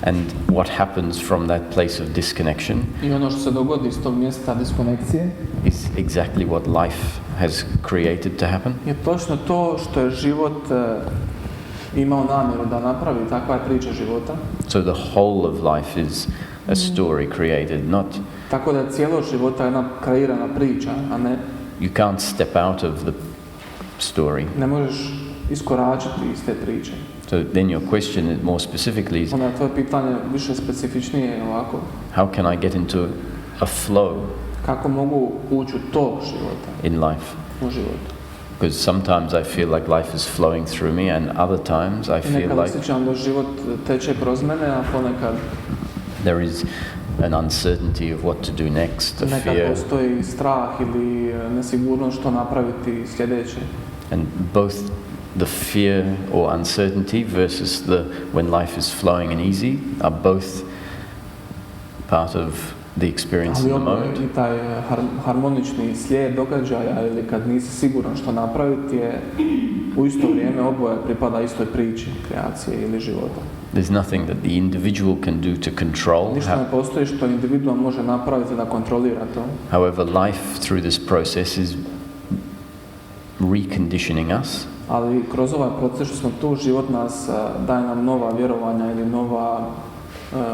And what happens from that place of disconnection I ono što se dogodi iz tog mjesta diskonekcije is exactly what life has created to happen. je točno to što je život imao namjeru da napravi, takva je priča života. So the whole of life is a story created, not Tako da je cijelo života jedna kreirana priča, a ne, you can't step out of the story. ne možeš iskoračiti iz te priče. So then your question is more specifically is, Onda je tvoje pitanje više specifičnije ovako. how can I get into a flow Kako mogu ući u tok života, in life? u životu? Because sometimes I feel like life is flowing through me, and other times I I feel nekad like osjećam da život teče kroz mene, a ponekad there is an uncertainty of what to do next, a nekad fear, postoji strah ili nesigurnost što napraviti sljedeće. and both the fear or uncertainty versus when life is flowing and easy are both part of the experience in Ali the ono moment. i taj harmonični slijed događaja ili kad nisi siguran što napraviti je u isto vrijeme oboje pripada istoj priči kreacije ili života. There's nothing that the individual can do to control. Ništa ne postoji što individual može napraviti da kontrolira to. However, life through this process is reconditioning us. Ali kroz ovaj proces što smo tu, život nas daje nam nova vjerovanja ili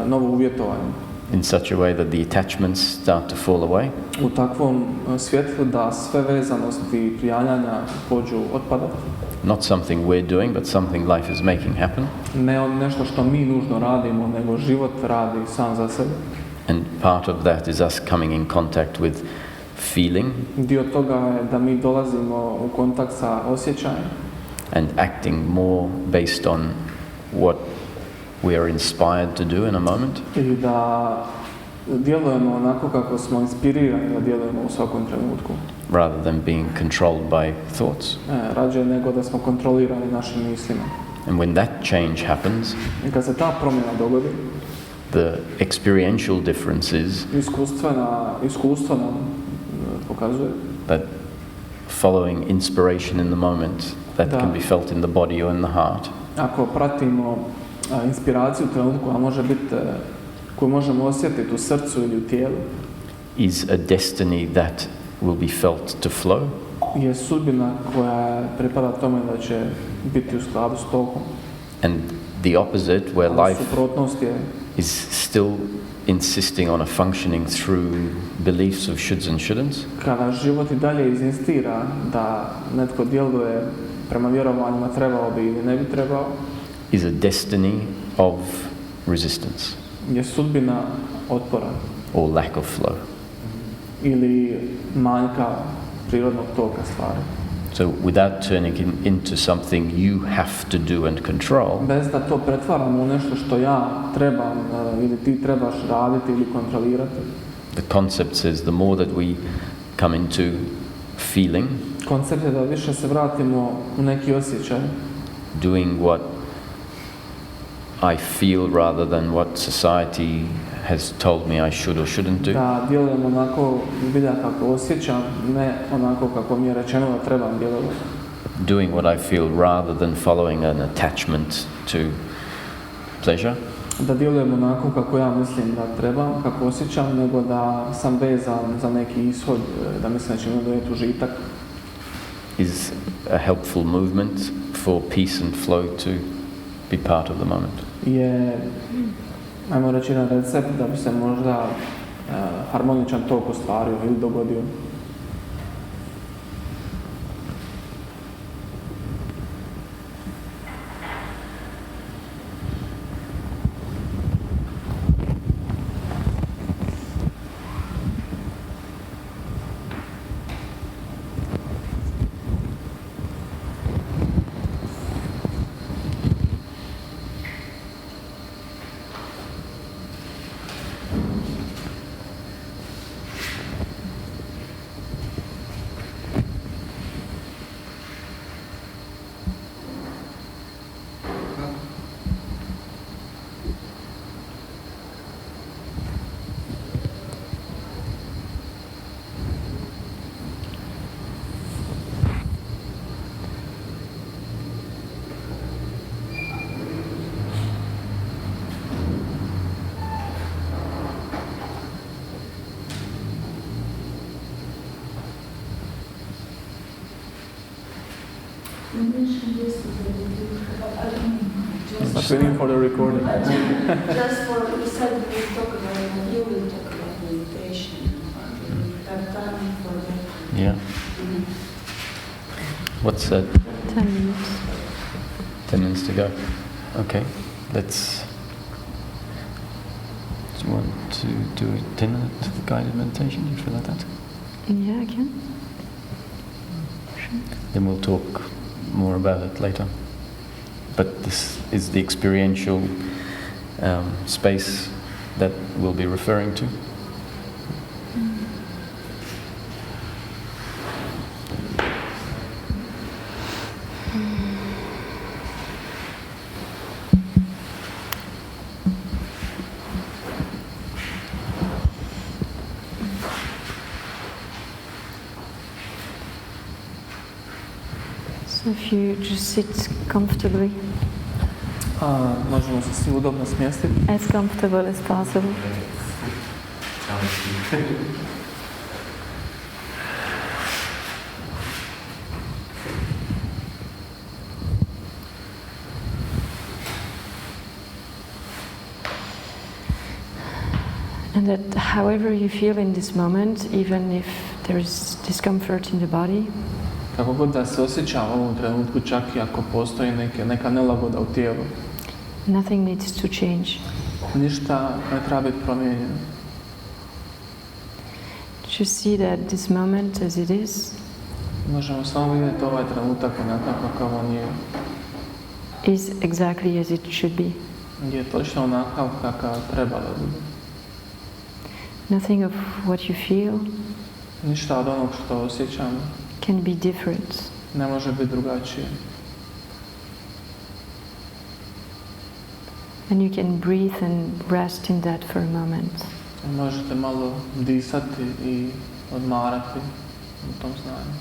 novo uvjetovanje. In such a way that the attachments start to fall away. U takvom svjetlu da sve vezanosti i prijanjanja pođu otpadati. Not something we're doing, but something life is making happen. Ne nešto što mi nužno radimo, nego život radi sam za sebe. And part of that is us coming in contact with feeling Dio toga je da mi dolazimo u kontakt sa osjećajem and acting more based on what we are inspired to do in a moment, i da djelujemo onako kako smo inspirirani da djelujemo u svakom trenutku. rather than being controlled by thoughts. Rađe nego da smo kontrolirani našim mislima. And when that change happens, I kad se ta promjena dogodi, the experiential difference is iskustvo nam pokazuje that following inspiration in the moment that can be felt in the body or in the heart ako pratimo inspiraciju u trenutku, a može biti koju možemo osjetiti u srcu ili u tijelu, is a destiny that will be felt to flow. je sudbina koja pripada tome da će biti u skladu s tokom. And the opposite, where life Suprotnost je is still insisting on a functioning through beliefs of shoulds and shouldn'ts, kada život i dalje inzistira da netko djeluje prema vjerovanjima trebao bi ili ne bi trebao, is a destiny of resistance je sudbina otpora or lack of flow. ili manjka prirodnog toka stvari. So without turning into something you have to do and control, Bez da to pretvaramo u nešto što ja trebam ili ti trebaš raditi ili kontrolirati. the concept says the more that we come into feeling, Koncept je da više se vratimo u neki osjećaj, doing what I feel rather than what society has told me I should or shouldn't do. da djelujemo onako zbilja kako osjećam, ne onako kako mi je rečeno da trebam djelovati. Doing what I feel rather than following an attachment to pleasure. Da djelujem onako kako ja mislim da trebam, kako osjećam, nego da sam vezan za neki ishod, da mislim da će mi donijeti užitak. Is a helpful movement for peace and flow to be part of the moment. Je, ajmo reći, jedan recept da bi se možda harmoničan tok ostvario ili dogodio. You mentioned yesterday that you just Waiting for the recording. just for you said we talk about you will talk about meditation. We have time for that. Yeah. What's that? 10 minutes. 10 minutes to go. Okay, let's. Do you want to do a 10-minute guided meditation? Do you feel like that? Yeah, I can. Then we'll talk more about it later. But this is the experiential space that we'll be referring to. So if you just sit comfortably, Možemo se svi udobno smjestiti. as comfortable as possible. And that however you feel in this moment, even if there is discomfort in the body, Kako god da se osjećam u ovom trenutku, čak i ako postoji neka nelagoda u tijelu, nothing needs to change. ništa ne treba biti promijenjeno. Just see that this moment as it is Možemo samo vidjeti ovaj trenutak onakav kakav on is exactly as it should be. je točno onakav kakav treba da bude. Nothing of what you feel Ništa od onog što osjećam can be different. ne može biti drugačije. And you can breathe and rest in that for a moment. Možete malo disati i odmarati u tom znanju.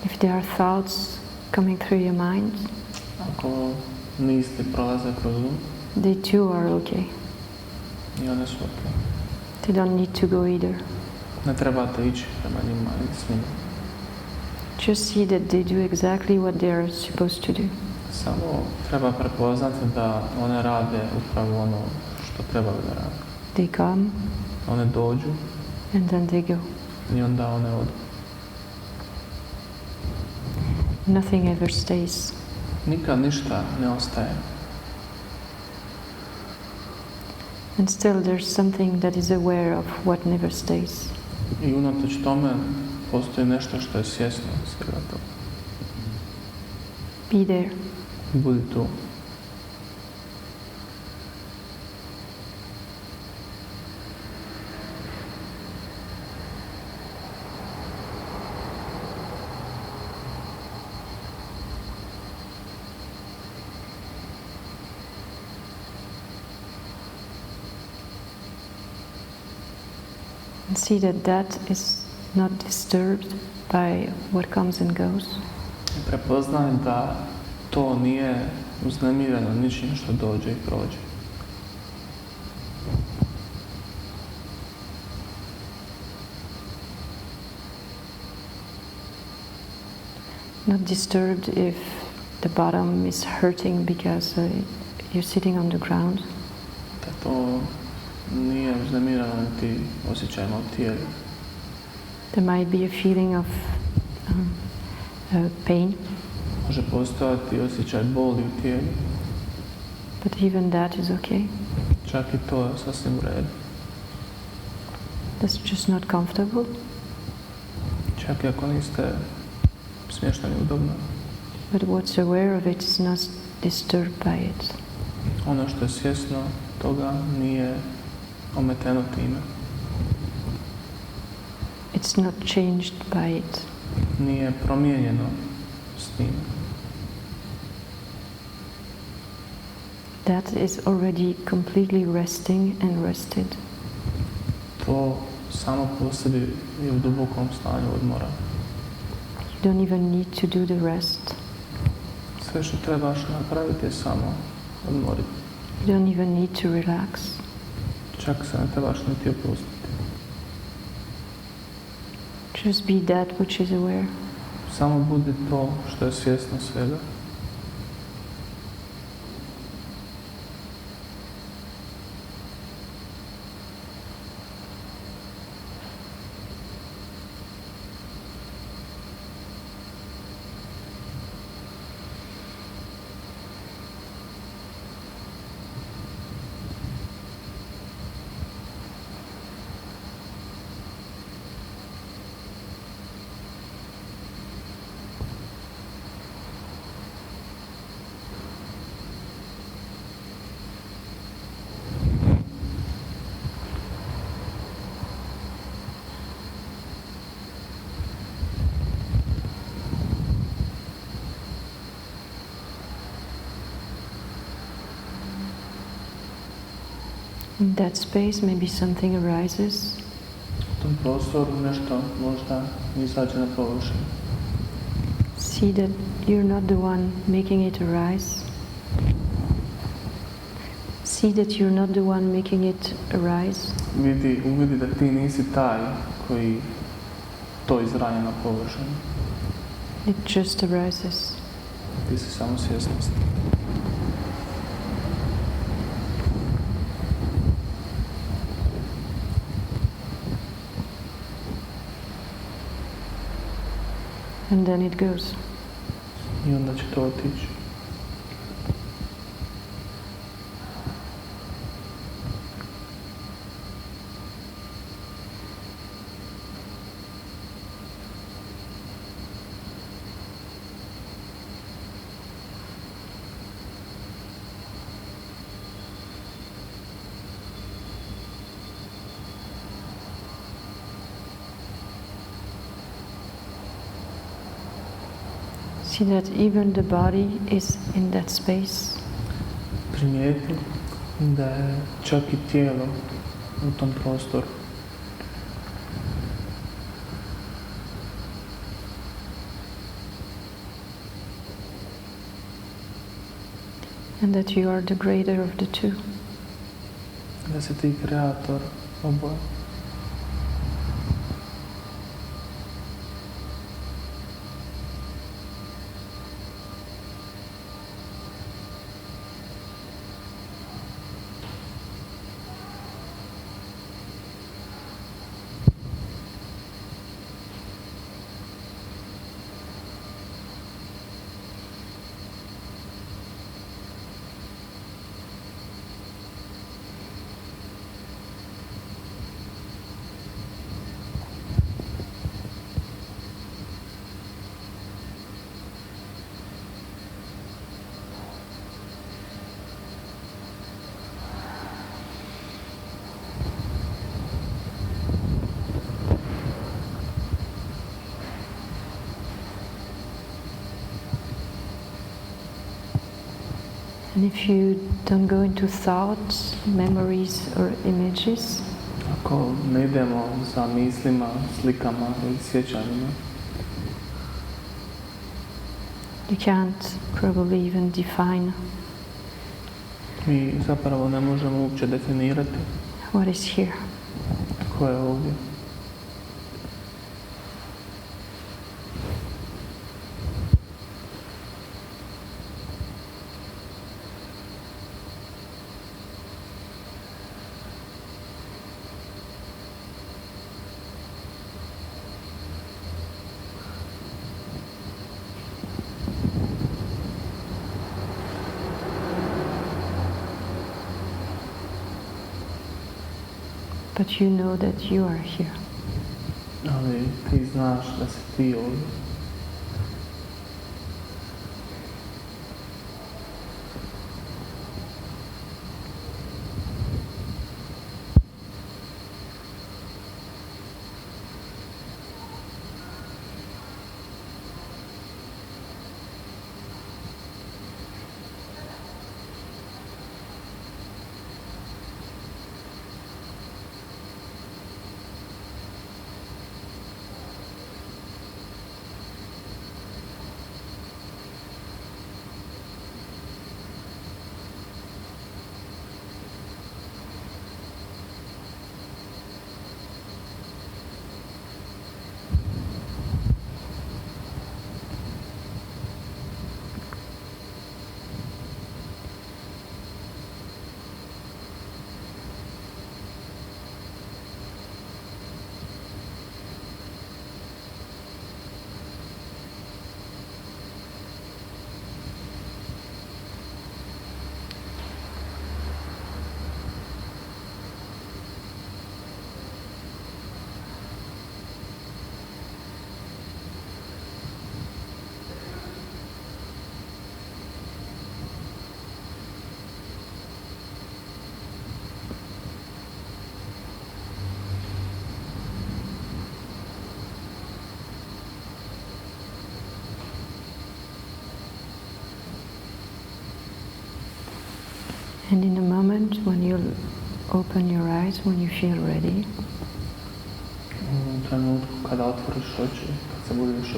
If there are thoughts coming through your mind, ako misli prolaze kroz um, they too are okay. i one su ok. They don't need to go either. Ne trebate ići prema njima i s njima. Just see that they do exactly what they are supposed to do. Samo treba prepoznati da one rade upravo ono što trebaju da rade. They come One dođu and then they go. i onda one odu. Nothing ever stays. Nikad ništa ne ostaje. And still there's something that is aware of what never stays. I unatoč tome postoji nešto što je svjesno svega toga. Be there. Budi tu. And see that that is not disturbed by what comes and goes. Prepoznaj da to nije uznemireno ničim što dođe i prođe. Not disturbed if the bottom is hurting because you're sitting on the ground. Da to nije uznemireno niti osjećajima u tijelu. There might be a feeling of pain, Može postojati osjećaj boli u tijelu, but even that is okay. čak i to je sasvim u redu. That's just not comfortable. Čak i ako niste smješteni udobno. But what's aware of it is not disturbed by it. Ono što je svjesno toga nije ometeno time. It's not changed by it. Nije promijenjeno s njim. That is already completely resting and rested. To samo po sebi je u dubokom stanju odmora. You don't even need to do the rest. Sve što trebaš napraviti je samo odmoriti. You don't even need to relax. Čak se ne trebaš niti opustiti. Just be that which is aware. Samo budi to što je svjesno svega. In that space, maybe something arises. U tom prostoru nešto možda izađe na površinu. See that you're not the one making it arise. See that you're not the one making it arise. Uvidi da ti nisi taj koji to izranja na površinu. It just arises. Ti si samo svjesnost. And then it goes. I onda će to otići. See that even the body is in that space. Primijeti da je čak i tijelo u tom prostoru. And that you are the greater of the two. Da si ti kreator oboje. And if you don't go into thoughts, memories or images, Ako ne idemo za mislima, slikama ili sjećanjima, you can't probably even define mi zapravo ne možemo uopće definirati what is here. ko je ovdje. But you know that you are here. Ali ti znaš da si ti ovdje. And in a moment when you open your eyes, when you feel ready, U trenutku kada otvoriš oči, kad se budeš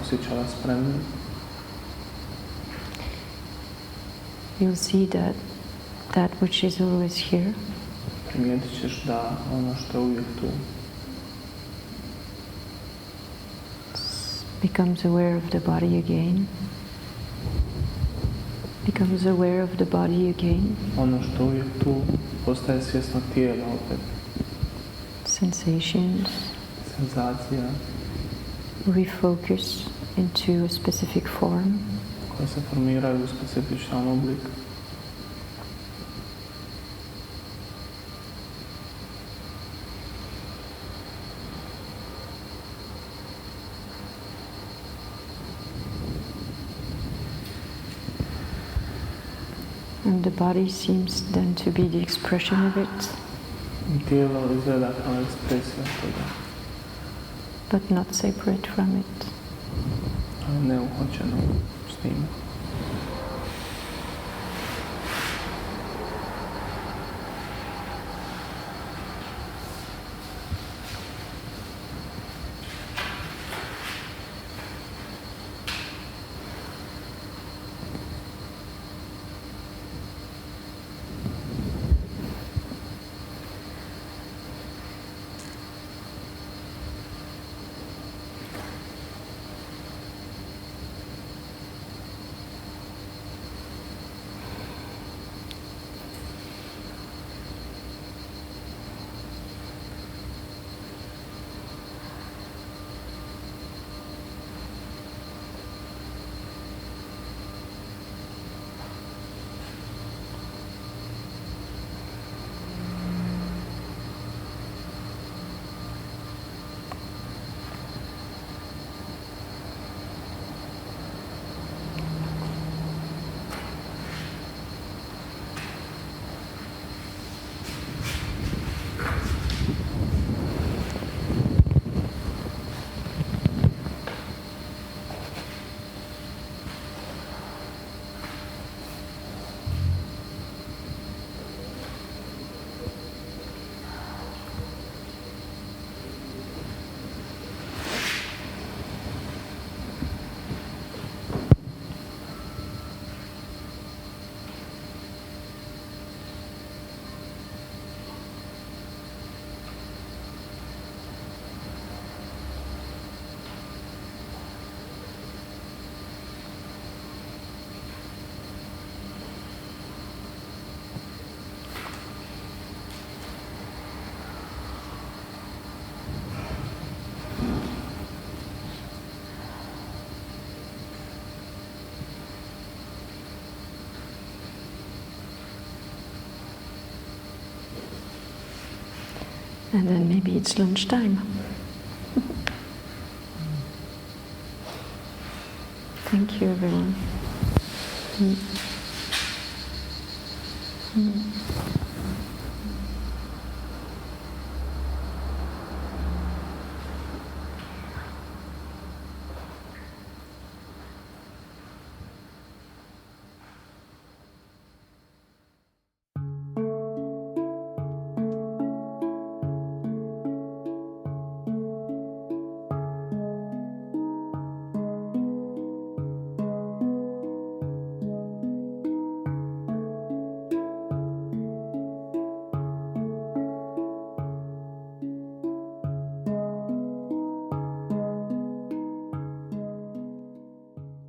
osjećala spremni, you'll see that which is always here primijetit ćeš da ono što je uvijek tu becomes aware of the body again, becomes aware of the body again, ono što je uvijek tu postaje svjesno tijela opet, sensations, senzacija refocus into a specific form, koje se formiraju u specifičan oblik. and the body seems then to be the expression of it, I tijelo izgleda kao ekspresija toga, but not separate from it. ali ne uhoćeno s njime. And then maybe it's lunchtime. Thank you, everyone.